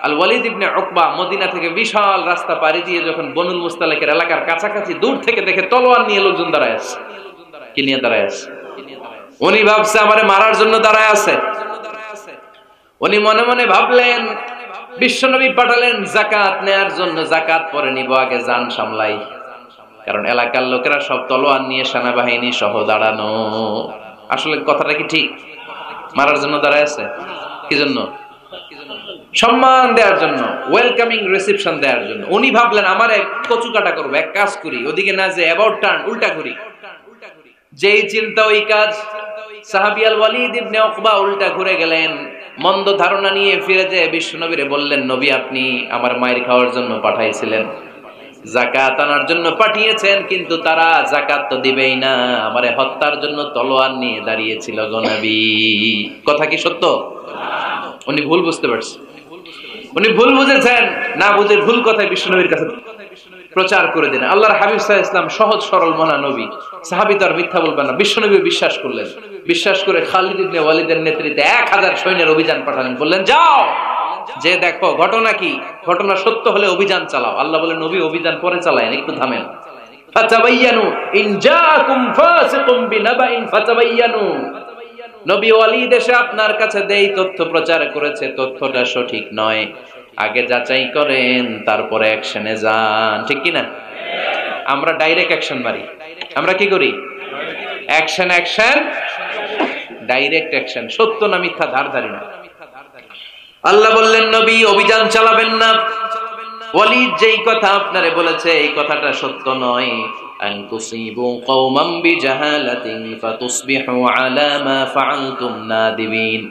আল ওয়ালিদ ইবনে উকবা মদিনা থেকে বিশাল রাস্তা পাড়ি দিয়ে যখন বনুল মুস্তালিকের এলাকার কাছাকাছি দূর থেকে দেখে তলোয়ার নিয়ে লোকজন দাঁড়ায় আছে। কি নিয়ে দাঁড়ায় আছে? উনি ভাবছে আমারে মারার জন্য দাঁড়ায় আছে। উনি মনে মনে ভাবলেন, বিশ্বনবী পাঠালেন যাকাত নেয়ার জন্য, যাকাত পরে নিব, আগে জান সামলাই। কারণ এলাকার লোকেরা সব তলোয়ার নিয়ে সেনাবাহিনী সহ দাঁড়ানো। আসলে কথাটা কি ঠিক? মারার জন্য দাঁড়ায় আছে। কি জন্য? সম্মান দেওয়ার জন্য, ওয়েলকামিং রিসেপশন দেওয়ার জন্য। উনি ভাবলেন আমার এক কচু কাটা করবো, এক কাজ করি, ওদিকে না যে অ্যাবাউট টার্ন, উল্টা করি। যেই চিন্তা ওই কাজ। সাহাবী আল ওয়ালিদ ইবনে উকবা উল্টা ঘুরে গেলেন, মন্দ ধারণা নিয়ে ফিরে যেয়ে বিশ্বনবীরে বললেন, নবী আপনি আমার মায়ের খাওয়ার জন্য পাঠাইছিলেন, যাকাত আনার জন্য পাঠিয়েছেন, কিন্তু তারা যাকাত তো দিবেই না, আমারে হত্যার জন্য তলোয়ার নিয়ে দাঁড়িয়েছিল গো নবী। কথা কি সত্য? উনি ভুল বুঝতে পারছেন, উনি ভুল বুঝেছেন। না বুঝে ভুল কথায় বিশ্বনবীর কাছে প্রচার করে দিলেন। আল্লাহর হাবিব সাল্লাল্লাহু আলাইহি ওয়াসাল্লাম সহজ সরল মনা নবী, সাহাবী তো আর মিথ্যা বলবেন না। বিশ্বনবী বিশ্বাস করলেন। বিশ্বাস করে খালিদ ইবনে ওয়ালিদের নেতৃত্বে 1000 সৈন্যের অভিযান পাঠালেন। বললেন, যাও, যে দেখো ঘটনা কি, ঘটনা সত্য হলে অভিযান চালাও। আল্লাহ বলেন, নবী অভিযান পরে চালায়েন, একটু থামেন। ফাতাবায়ানু ইন জাআকুম ফাসিকুম বিনাবাইন ফাতাবায়ানু। নবী ওয়ালিদ এসে আপনার কাছে দেই তথ্য প্রচার করেছে, তথ্যটা সঠিক নয়, আগে যাচাই করেন, তারপরে অ্যাকশনে যান। ঠিক কি না? আমরা ডাইরেক্ট অ্যাকশন মারি। আমরা কি করি? Action, action, direct action. সত্য না মিথ্যা ধার ধারি না। আল্লাহ বললেন, নবী অভিযান চালাবেন না। ওয়ালিদ যেই কথা আপনারে বলেছে এই কথাটা সত্য নয়। আন তুসিবু কওমান বিজাহালাতিন ফাতুসবিহু আলা মা ফাআলতুম নাদিবিন।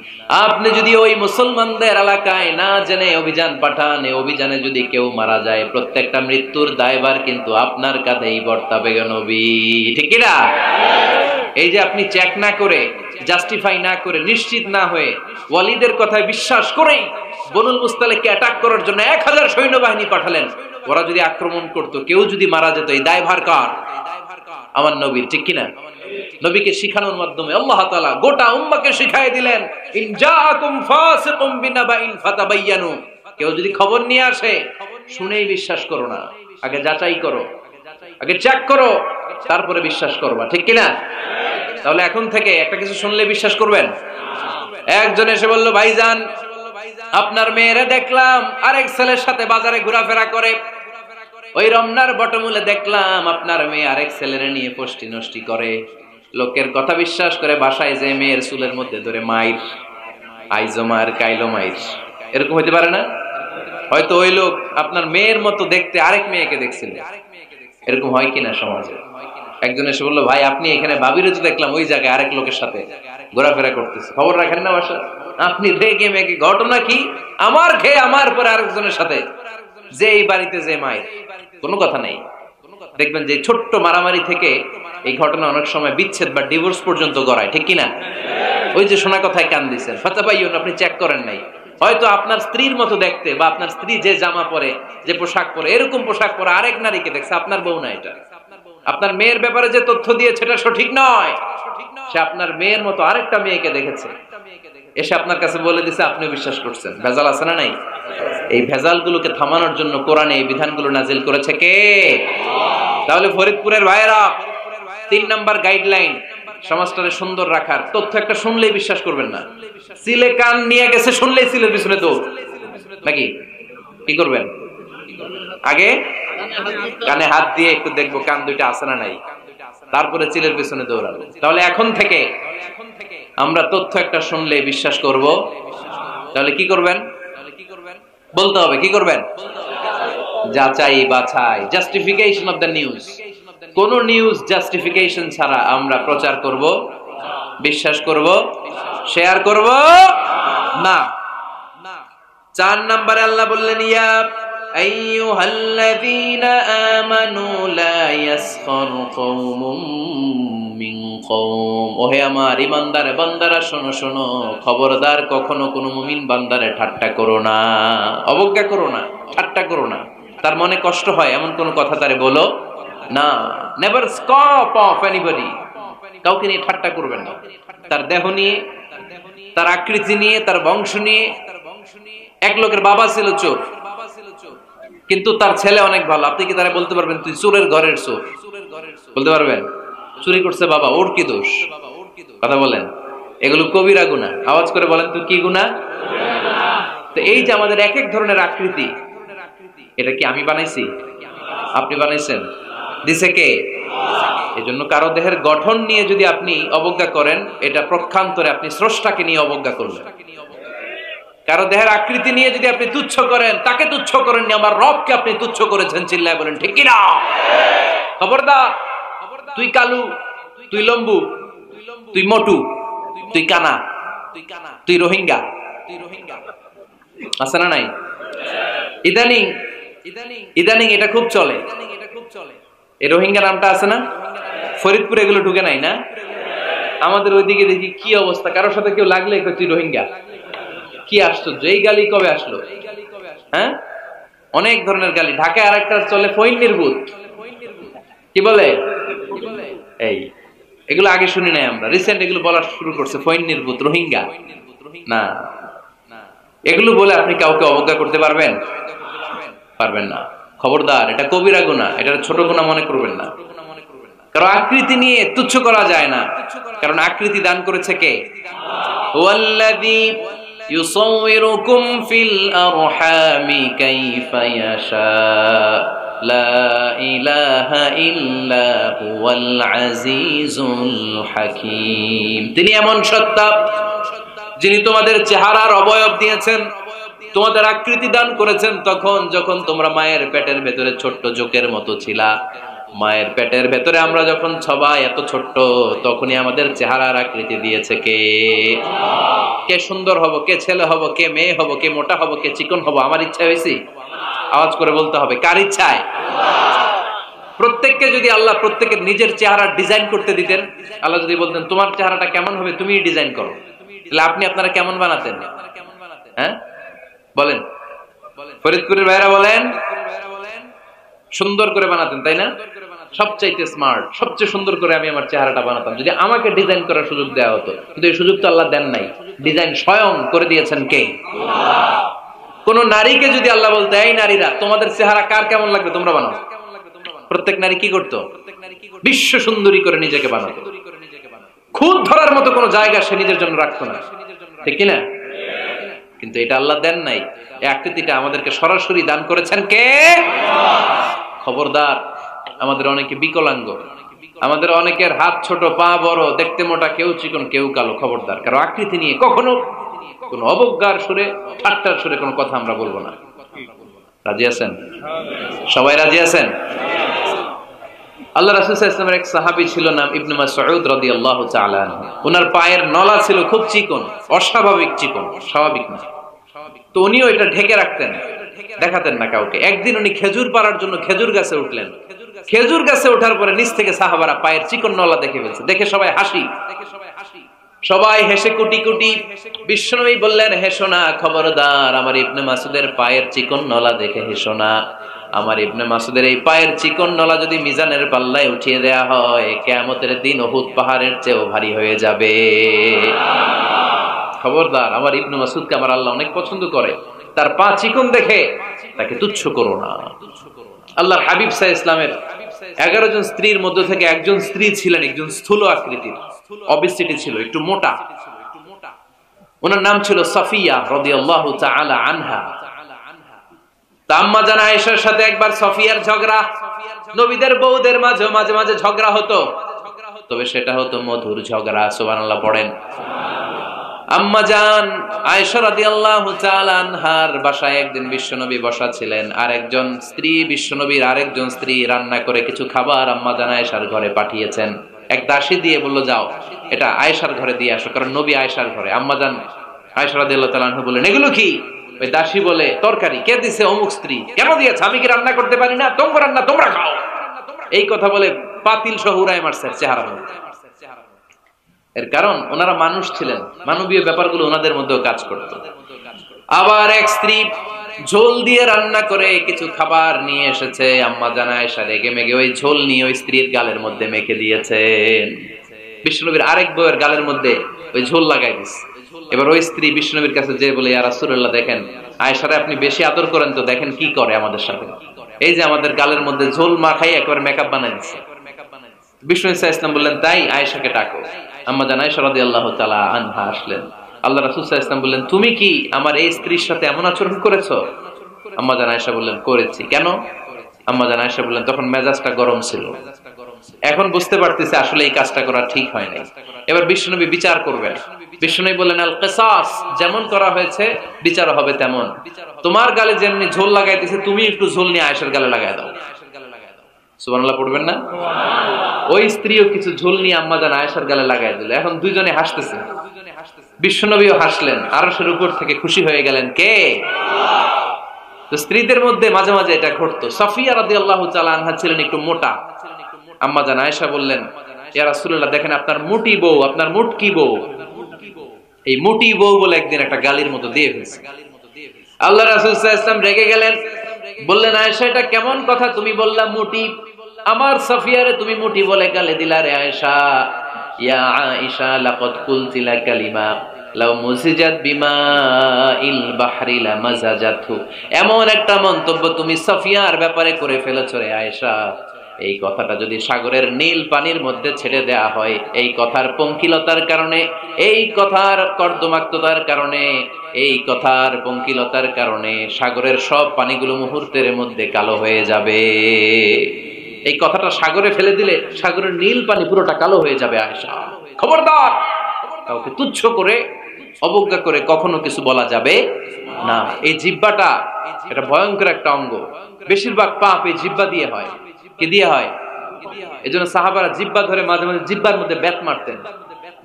আপনি যদি ওই মুসলমানদের এলাকায় না জেনে অভিযান পাঠান, এই অভিযানে যদি কেউ মারা যায়, প্রত্যেকটা মৃত্যুর দায়ভার কিন্তু আপনার কাঁধেই বর্তাবে গো নবী। ঠিক কি না? এই যে আপনি চেক না করে, জাস্টিফাই না করে, নিশ্চিত না হয়ে, ওয়ালিদের কথায় বিশ্বাস করেই বনুল মুস্তালিককে অ্যাটাক করার জন্য 1000 সৈন্যবাহিনী পাঠালেন। ওরা যদি আক্রমণ করতো, কেউ যদি মারা যেত, এই দায়ভার কার? আমার নবীর। ঠিক কিনা? নবীকে শিখানোর মাধ্যমে আল্লাহ তাআলা গোটা উম্মাহকে শিখাই দিলেন, ইন জাআকুম ফাসিকুম বিনাবাইন ফাতাবায়ানু। কেউ যদি খবর নিয়ে আসে, শুনেই বিশ্বাস করো না, আগে যাচাই করো, আগে চেক করো, তারপরে বিশ্বাস করবা। ঠিক কিনা? তাহলে এখন থেকে একটা কিছু শুনলে বিশ্বাস করবেন? একজন এসে বলল, ভাইজান আপনার মেয়েরা দেখলাম আরেক ছেলের সাথে বাজারে ঘোরাফেরা করে, ওই রমনার বটমূলে দেখলাম আপনার মেয়ে আরেক ছেলেরে নিয়ে পষ্টি নষ্টি করে, লোকের কথা বিশ্বাস করে বাসায় যে মেয়ের চুলের মধ্যে ধরে মাইর, আইজো মার কাইলো মাইর। এরকম হইতে পারে না? হয়তো ওই লোক আপনার মেয়ের মতো দেখতে আরেক মেয়েকে দেখছিল। এরকম হয় কিনা সমাজে? একজন এসে বললো, ভাই আপনি এখানে ভাবিরে তো দেখলাম ওই জায়গায় আরেক লোকের সাথে ঘোরাফেরা করতেছে, খবর রাখেন না বাসা? আপনি রেগে মেগে, ঘটনা কি? আমার খেয়ে আমার পরে আরেকজনের সাথে, যে এই বাড়িতে যে মায়ের, কোনো কথা নেই। দেখবেন যে ছোট্ট মারামারি থেকে এই ঘটনা অনেক সময় বিচ্ছেদ বা ডিভোর্স পর্যন্ত গড়ায়, ঠিক কিনা? ওই যে শোনা কথায় কান দিচ্ছেন, ফাতা পাইয়ন, আপনি চেক করেন নাই। হয়তো আপনার স্ত্রীর মতো দেখতে বা আপনার স্ত্রী যে জামা পরে, যে পোশাক পরে, এরকম পোশাক পরে আরেক নারীকে দেখছে, আপনার বউ না এটা। আপনার মেয়ের ব্যাপারে যে তথ্য দিয়েছে এটা সঠিক নয়, সে আপনার মেয়ের মতো আরেকটা মেয়েকে দেখেছে, এসে আপনার কাছে বলে দিছে, আপনি বিশ্বাস করছেন। ভেজাল আছে না নাই? এই ভেজালগুলোকে থামানোর জন্য কোরআনে এই বিধানগুলো নাজিল করেছে কে? তাহলে ফরিদপুরের ভাইয়েরা, 3 নাম্বার গাইডলাইন সমাজটারে সুন্দর রাখার, তথ্য একটা শুনলেই বিশ্বাস করবেন না। সিলে কান নিয়ে গেছে, শুনলেই সিলের পিছনে দৌড়, নাকি? কি করবেন? আগে কানে হাত দিয়ে একটু দেখবো কান দুইটা আছে না নাই, তারপরে চিলের পিছনে দৌড়াবো। তাহলে এখন থেকে আমরা তথ্য একটা শুনলে বিশ্বাস করব। তাহলে কি করবেন? বলতে হবে কি করবেন? যাচাই বাছাই, জাস্টিফিকেশন অফ দ্য নিউজ। কোন নিউজ জাস্টিফিকেশন ছাড়া আমরা প্রচার করব, বিশ্বাস করব, শেয়ার করব না। 4 নম্বরে আল্লাহ বললেন, ইয়া আইয়ুহাল্লাযীনা আমানু লা ইয়াসখার কওমুম মিন কওম। ওহে আমার ঈমানদার বান্দারা, শোনো শোনো, খবরদার কখনো কোনো মুমিন বান্দারে ঠাট্টা করো না, অবজ্ঞা করো না, ঠাট্টা করো না। তার মনে কষ্ট হয় এমন কোন কথা তারে বলো না। নেভার স্কপ অফ এনিবডি, কাউকে নিয়ে ঠাট্টা করবেন না। তার দেহ নিয়ে, তার আকৃতি নিয়ে, তার বংশ নিয়ে। এক লোকের বাবা ছিল চোর, কিন্তু তার ছেলে অনেক ভালো। আপনি কি তারা বলতে পারবেন তুই চোরের ঘরের চোর? বলতে পারবেন? চুরি করছে বাবা, ওর কি দোষ? কথা বলেন। এগুলো কবিরা গুনাহ। আওয়াজ করে বলেন তো কি গুনাহ? তো এই যে আমাদের এক এক ধরনের আকৃতি, এটা কি আমি বানাইছি? আপনি বানাইছেন? দিছে কে? এজন্য কারো দেহের গঠন নিয়ে যদি আপনি অবজ্ঞা করেন, এটা প্রক্ষান্তরে আপনি স্রষ্টাকে নিয়ে অবজ্ঞা করলেন। কারো দেহের আকৃতি নিয়ে যদি আপনি তুচ্ছ করেন, তাকে তুচ্ছ করেননি, আমার রবকে আপনি তুচ্ছ করেছেন। চিল্লায় বলেন ঠিক কি না? খবরদার, তুই কালু, তুই লম্বু, তুই মোটু, তুই কানা, তুই রোহিঙ্গা, আছে না নাই? ইদানিং ইদানিং এটা খুব চলে। এই রোহিঙ্গা নামটা আছে না? ফরিদপুরে এগুলো ঢুকে নাই না? আমাদের ওইদিকে দেখি কি অবস্থা, কারোর সাথে কেউ লাগলে তুই রোহিঙ্গা। কি আশ্চর্য, এই গালি কবে আসলো? হ্যাঁ, অনেক ধরনের গালি। ঢাকায় আরেকটা চলে ফইন নির্বুত, কি বলে? এই এগুলো আগে শুনি নাই আমরা, রিসেন্ট এগুলো বলা শুরু করছে। ফইন নির্বুত, রোহিঙ্গা না। এগুলো বলে আপনি কাউকে অবজ্ঞা করতে পারবেন? পারবেন না। খবরদার, এটা কবিরা গুনাহ, এটা ছোট গুনাহ মনে করবেন না। কারণ আকৃতি নিয়ে তুচ্ছ করা যায় না, কারণ আকৃতি দান করেছে কে? ওয়াল্লাযী ইউসাউইরুকুম ফিল আরহামি কাইফা ইয়াশা লা ইলাহা ইল্লা হুয়াল আজিজুল হাকীম। তিনি এমন সত্তা যিনি তোমাদের চেহারার অবয়ব দিয়েছেন, তোমাদের আকৃতি দান করেছেন তখন যখন তোমরা মায়ের পেটের ভেতরে ছোট্ট জোকের মতো ছিলা। মায়ের পেটের ভেতরে আমরা যখন সবাই এত ছোট্ট, তখনই আমাদের চেহারার আকৃতি দিয়েছে কে? কে সুন্দর হব, কে ছেলে হব, কে মেয়ে হব, কে মোটা হব, কে চিকন হব? আমার ইচ্ছা হয়েছে? আওয়াজ করে বলতে হবে, কার ইচ্ছায়? প্রত্যেককে যদি আল্লাহ প্রত্যেকের নিজের চেহারা ডিজাইন করতে দিতেন, আল্লাহ যদি বলতেন তোমার চেহারাটা কেমন হবে তুমি ডিজাইন করো, তাহলে আপনি আপনারা কেমন বানাতেন? হ্যাঁ বলেন, ফরিদপুরের ভাইরা বলেন, সুন্দর করে বানাতেন তাই না? সবচাইতে স্মার্ট, সবচেয়ে সুন্দর করে আমি আমার চেহারাটা বানাতাম যদি আমাকে ডিজাইন করার সুযোগ দেওয়া হতো। কিন্তু এই সুযোগ তো আল্লাহ দেন নাই। ডিজাইন স্বয়ং করে দিয়েছেন কে? কোন নারীকে যদি আল্লাহ বলতে, এই নারীরা তোমাদের চেহারা কার কেমন লাগবে তোমরা বানাও, প্রত্যেক নারী কি করতো? বিশ্ব সুন্দরী করে নিজেকে বানাতো। খুদ ধরার মতো কোনো জায়গা সে নিজের জন্য রাখতো না, ঠিক কিনা? কিন্তু এটা আল্লাহ দেন নাই, এই আকৃতিটা আমাদেরকে সরাসরি দান করেছেন কে? খবরদার, আমাদের অনেকে বিকলাঙ্গ, আমাদের অনেকের হাত ছোট, পা বড়, দেখতে মোটা, কেউ চিকন কেউ কালো। খবরদার, কারো আকৃতি নিয়ে কখনো কোনো অবজ্ঞার সুরে, ঠাট্টার সুরে কোনো কথা আমরা বলবো না। রাজি আছেন? সবাই রাজি আছেন? আল্লাহ রাসূল সাল্লাল্লাহু আলাইহি ওয়াসাল্লামের এক সাহাবী ছিল, নাম ইবনে মাসউদ রাদিয়াল্লাহু তাআলা আনহু। ওনার পায়ের নলা ছিল খুব চিকন, অস্বাভাবিক চিকন, স্বাভাবিক না। তো উনিও এটা ঢেকে রাখতেন, দেখাতেন না কাউকে। একদিন উনি খেজুর পাড়ার জন্য খেজুর গাছে উঠলেন। খেজুর গাছে ওঠার পরে নিচ থেকে সাহাবারা পায়ের চিকন নলা দেখে ফেলছে। দেখে সবাই হাসি, সবাই হেসে কুটি কুটি। বিশ্বনবী বললেন, হেসো না, খবরদার, আমার ইবনে মাসউদের পায়ের চিকন নলা দেখে হেসো না। আমার ইবনে মাসউদের এই পায়ের চিকন নলা যদি মিজানের পাল্লায় উঠিয়ে দেয়া হয়, কিয়ামতের দিন উহুদ পাহাড়ের চেয়েও ভারী হয়ে যাবে। খবরদার, আমার ইবনে মাসউদকে আমার আল্লাহ অনেক পছন্দ করে, তার পা চিকন দেখে তাকে তুচ্ছ করো না। আল্লাহর হাবিব সাল্লাল্লাহু আলাইহি ওয়াসাল্লামের 11 জন স্ত্রীর মধ্যে থেকে একজন স্ত্রী ছিলেন একজন স্থূল আকৃতির, অবেসিটি ছিল, একটু মোটা। ওনার নাম ছিল সাফিয়া রাদিয়াল্লাহু তাআলা আনহা। আম্মা জান আয়েশার সাথে একবার সফিয়ার ঝগড়া। নবীদের বউদের মাঝে মাঝে মাঝে ঝগড়া হতো, তবে সেটা হতো মধুর ঝগড়া। সুবহানাল্লাহ পড়েন। আম্মা জান আয়েশা রাদিয়াল্লাহু তাআলা আনহার বাসায় একদিন বিশ্বনবী বসা ছিলেন, আর একজন স্ত্রী, বিশ্বনবীর আরেকজন স্ত্রী রান্না করে কিছু খাবার আম্মা জান আয়েশার ঘরে পাঠিয়েছেন। এক দাসী দিয়ে বলল, যাও এটা আয়েশার ঘরে দিয়ে আসো, কারণ নবী আয়েশার ঘরে। আম্মা জান আয়েশা রাদিয়াল্লাহু তাআলা আনহা বললেন, এগুলো কি? ওই দাসী বলে, তরকারি। কে দিছে? অমুক স্ত্রী। কেন দিয়েছে? আমি কি রান্না করতে পারি না? তোমরা রান্না তোমরা খাও। এই কথা বলে পাতিল সহ উড়ায় মারছে চেহারা মধ্যে। এর কারণ ওনারা মানুষ ছিলেন, মানবীয় ব্যাপারগুলো ওনাদের মধ্যেও কাজ করত। আবার এক স্ত্রী ঝোল দিয়ে রান্না করে কিছু খাবার নিয়ে এসেছে। আম্মা জান আয়েশা রেগে মেগে ওই ঝোল নিয়ে ওই স্ত্রীর গালের মধ্যে মেখে দিয়েছেন। বিশ্বনবীর আরেক বউয়ের গালের মধ্যে ওই ঝোল লাগাই দিছে। এবার ওই স্ত্রী বিশ্বনবীর কাছে যে বলে, ইয়া রাসূলুল্লাহ, দেখেন আয়েশারে আপনি বেশি আদর করেন তো, দেখেন কি করে আমাদের সাথে। এই যে আমাদের গালের মধ্যে ঝোল মাখাই একবার মেকআপ বানাই দিচ্ছে। বিশ্বনবী সাল্লাল্লাহু আলাইহি ওয়াসাল্লাম বললেন, তাই? আয়েশাকে ডাকো। আম্মা জান আয়েশা রাদিয়াল্লাহু তাআলা আনহা আসলেন। আল্লাহ রাসূল সাল্লাল্লাহু আলাইহি ওয়াসাল্লাম বললেন, তুমি কি আমার এই স্ত্রীর সাথে এমন আচরণ করেছো? আম্মা জান আয়েশা বললেন, করেছি। কেন? আম্মা জান আয়েশা বললেন, তখন মেজাজটা গরম ছিল, এখন বুঝতে পারতেছে আসলে এই কাজটা করা ঠিক হয় নাই। এবার বিশ্বনবী বিচার করবেন। বিশ্বনবী বললেন, আল কিসাস, যেমন করা হয়েছে বিচার হবে তেমন। তোমার গালে যেমনি ঝোল লাগাই দিয়েছে, তুমি একটু ঝোল নিয়ে আয়েশার গালে লাগাই দাও। সুবহানাল্লাহ পড়বেন না? ওই স্ত্রীও কিছু ঝোল নিয়ে আম্মা জান আয়েশার গালে লাগাই দিল। এখন দুইজনে হাসতেছে, বিশ্বনবীও হাসলেন, আরশের উপর থেকে খুশি হয়ে গেলেন কে? তো স্ত্রীদের মধ্যে মাঝে মাঝে এটা ঘটতো। সাফিয়া রাদিয়াল্লাহু তাআলা আনহা ছিলেন একটু মোটা। আম্মা জান আয়েশা বললেন, ইয়া রাসূলুল্লাহ, দেখেন আপনার মুটি বউ, আপনার মুটকি বউ, এই মুটি বউ বলে একদিন একটা গালির মতো দিয়ে ফেলছে। আল্লাহ রাসূল সাল্লাল্লাহু আলাইহি ওয়াসাল্লাম রেগে গেলেন, বললেন, আয়েশা এটা কেমন কথা তুমি বললা মুটি? আমার সাফিয়ারে তুমি মুটি বলে গালি দিলা রে আয়েশা। ইয়া আয়েশা, লাকাদ কুলতি লা কালিমা লাউ মুসিজাত বিমাইল বাহরি লামাজাজাতহু। এমন একটা মন্তব্য তুমি সাফিয়ার ব্যাপারে করে ফেলেছো রে আয়েশা, এই কথাটা যদি সাগরের নীল পানির মধ্যে ছেড়ে দেয়া হয়, এই কথার পঙ্কিলতার কারণে, এই কথার কর্দমাক্ততার কারণে, এই কথার পঙ্কিলতার কারণে সাগরের সব পানিগুলো মুহূর্তের মধ্যে কালো হয়ে যাবে। এই কথাটা সাগরে ফেলে দিলে সাগরের নীল পানি পুরোটা কালো হয়ে যাবে। আয়েশা, খবরদার, কাউকে তুচ্ছ করে, অবজ্ঞা করে কখনো কিছু বলা যাবে না। এই জিহ্বাটা এটা ভয়ঙ্কর একটা অঙ্গ। বেশিরভাগ পাপ এই জিহ্বা দিয়ে হয়। কি দিয়ে হয়? এজন্য সাহাবারা জিহ্বা ধরে মাঝে মাঝে জিহ্বার মধ্যে ব্যাট মারতেন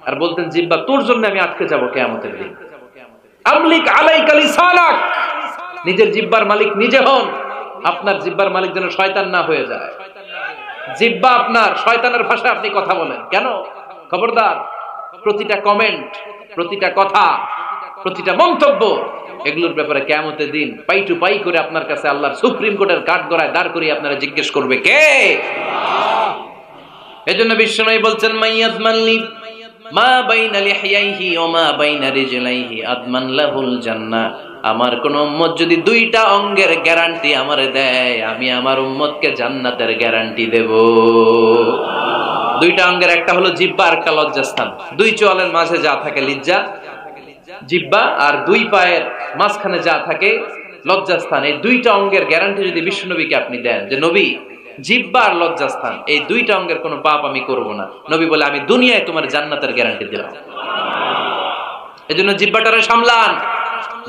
আর বলতেন, জিহ্বা তোর জন্য আমি আটকে যাব কিয়ামতের দিন। আমলিক আলাইকা লিসানাক, নিজের জিহ্বার মালিক নিজে হন। আপনার জিহ্বার মালিক যেন শয়তান না হয়ে যায়। জিহ্বা আপনার, শয়তানের ভাষায় আপনি কথা বলেন কেন? খবরদার, প্রতিটা কমেন্ট, প্রতিটা কথা, প্রতিটা মন্তব্য, এগুলোর ব্যাপারে কিয়ামতের দিন পাই টু পাই করে আপনার কাছে আল্লাহর সুপ্রিম কোর্টের কাঠগড়ায় দাঁড় করিয়ে আপনারা জিজ্ঞেস করবে কে? এজন্য বিশ্বনবী বলছেন, মাইয়াদমানলি মা বাইনা লিহইয়াইহি ওয়া মা বাইনা রিজলাইহি আদমান লাহুল জান্নাহ। আমার কোন উম্মত যদি দুইটা অঙ্গের গ্যারান্টি আমারে দেয়, আমি আমার উম্মতকে জান্নাতের গ্যারান্টি দেব। দুইটা অঙ্গের একটা হলো জিহ্বা আর একটা লজ্জাস্থান। দুই চোয়ালের মাঝে যা থাকে লিজ্জা জিহ্বা, আর দুই পায়ের মাঝখানে যা থাকে লজ্জাস্থান। এই দুইটা অঙ্গের গ্যারান্টি যদি বিশ্বনবীকে আপনি দেন যে নবী জিহ্বা আর লজ্জাস্থান এই দুইটা অঙ্গের কোনো পাপ আমি করব না, নবী বলে আমি দুনিয়ায় তোমার জান্নাতের গ্যারান্টি দিলাম। এজন্য জিহ্বাটারে সামলান,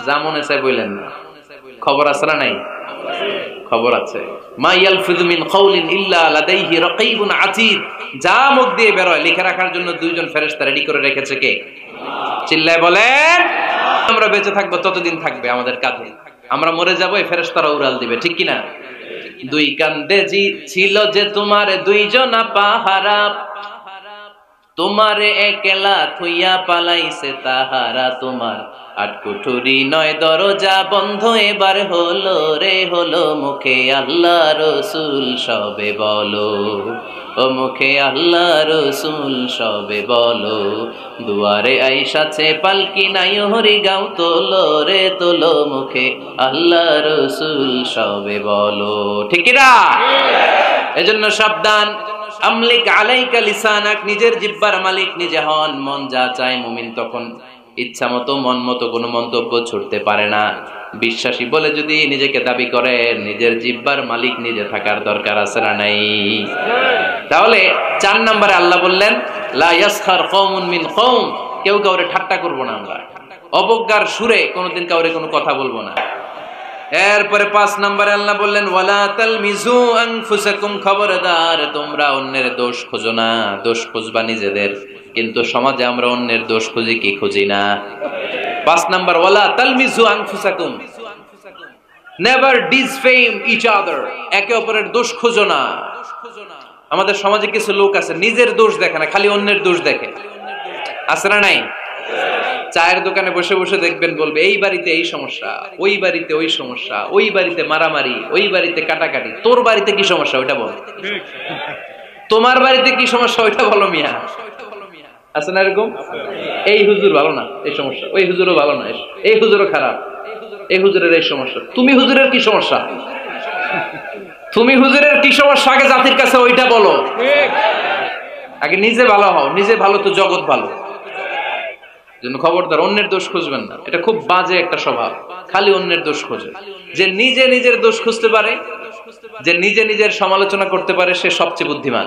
যা মনে চায় বললেন না। খবর আছে না নাই? খবর আছে। মা ইয়ালফিযু মিন কাউলিন ইল্লা লাদাইহি রাকীবুন আতীদ। যা মুখ দিয়ে বের হয় লিখে রাখার জন্য দুইজন ফেরেশতা রেডি করে রেখেছে কে? চিল্লায় বলেন। আমরা বেঁচে থাকবো ততদিন থাকবে আমাদের কাঁধে, আমরা মরে যাবো এই ফেরেশতারা উড়াল দিবে, ঠিক কি না? দুই কান্দে জি ছিল যে তোমার দুইজনা পাহারা, তোমারে একলা থুইয়া পালাইছে তাহারা। তোমার আটকুঠুরি নয় দরজা বন্ধ এবার হলো রে হলো, মুখে আল্লাহ রসুল সবে বলো, ও মুখে আল্লাহ রসুল সবে বলো। দুয়ারে আইসাছে পালকি নাই হরি গাও তোলো রে তোলো, মুখে আল্লাহ রসুল সবে বলো, ঠিক না? এজন্য সাবধান। আমলিক আলাইকা লিসানাক, নিজের জিহ্বার মালিক নিজে হন। মন যা চায় মুমিন তখন ইচ্ছা মতো মন মতো কোনো মন্তব্য ছুটতে পারে না। বিশ্বাসী বলে যদি নিজেকে দাবি করে, নিজের জিহ্বার মালিক নিজে থাকার দরকার আছে না নাই? তাহলে 4 নম্বরে আল্লাহ বললেন লা ইয়াসখার কওমুন মিন কওম, কেউ কাউরে ঠাট্টা করব না, আমরা অবজ্ঞার সুরে কোনোদিন কাউরে কোনো কথা বলবো না। এরপরে 5 নম্বরে আল্লাহ বললেন ওয়ালা তালমিজু আনফুসাকুম, খবরদার তোমরা অন্যের দোষ খোঁজো না, দোষ খুঁজবা নিজেদের। কিন্তু সমাজে আমরা অন্যের দোষ খুঁজি কি খুঁজি না? 5 নাম্বার ওয়ালা তালমিজু আনফুসাকুম, নেভার ডিসফেম ইচ আদার, একে অপরের দোষ খোঁজো না। আমাদের সমাজে কিছু লোক আছে নিজের দোষ দেখে না, খালি অন্যের দোষ দেখে, আছে না নাই? চায়ের দোকানে বসে বসে দেখবেন বলবে এই বাড়িতে এই সমস্যা, ওই বাড়িতে ওই সমস্যা, ওই বাড়িতে মারামারি, ওই বাড়িতে কাটাকাটি, তোর বাড়িতে কি সমস্যা ওইটা বল, তোমার বাড়িতে কি সমস্যা ওইটা বলো মিয়া, আছে না এরকম? এই হুজুর ভালো না, এই সমস্যা, ওই হুজুরও ভালো না, এই হুজুরও খারাপ, এই হুজুরের এই সমস্যা। তুমি হুজুরের কি সমস্যা? তুমি হুজুরের কি সমস্যা আগে জাতির কাছে ওইটা বলো। আগে নিজে ভালো হও, নিজে ভালো তো জগৎ ভালো। জন্য খবরদার অন্যের দোষ খুঁজবেন না, এটা খুব বাজে একটা স্বভাব, খালি অন্যের দোষ খোঁজে। যে নিজে নিজের দোষ খুঁজতে পারে, যে নিজে নিজের সমালোচনা করতে পারে, সে সবচেয়ে বুদ্ধিমান।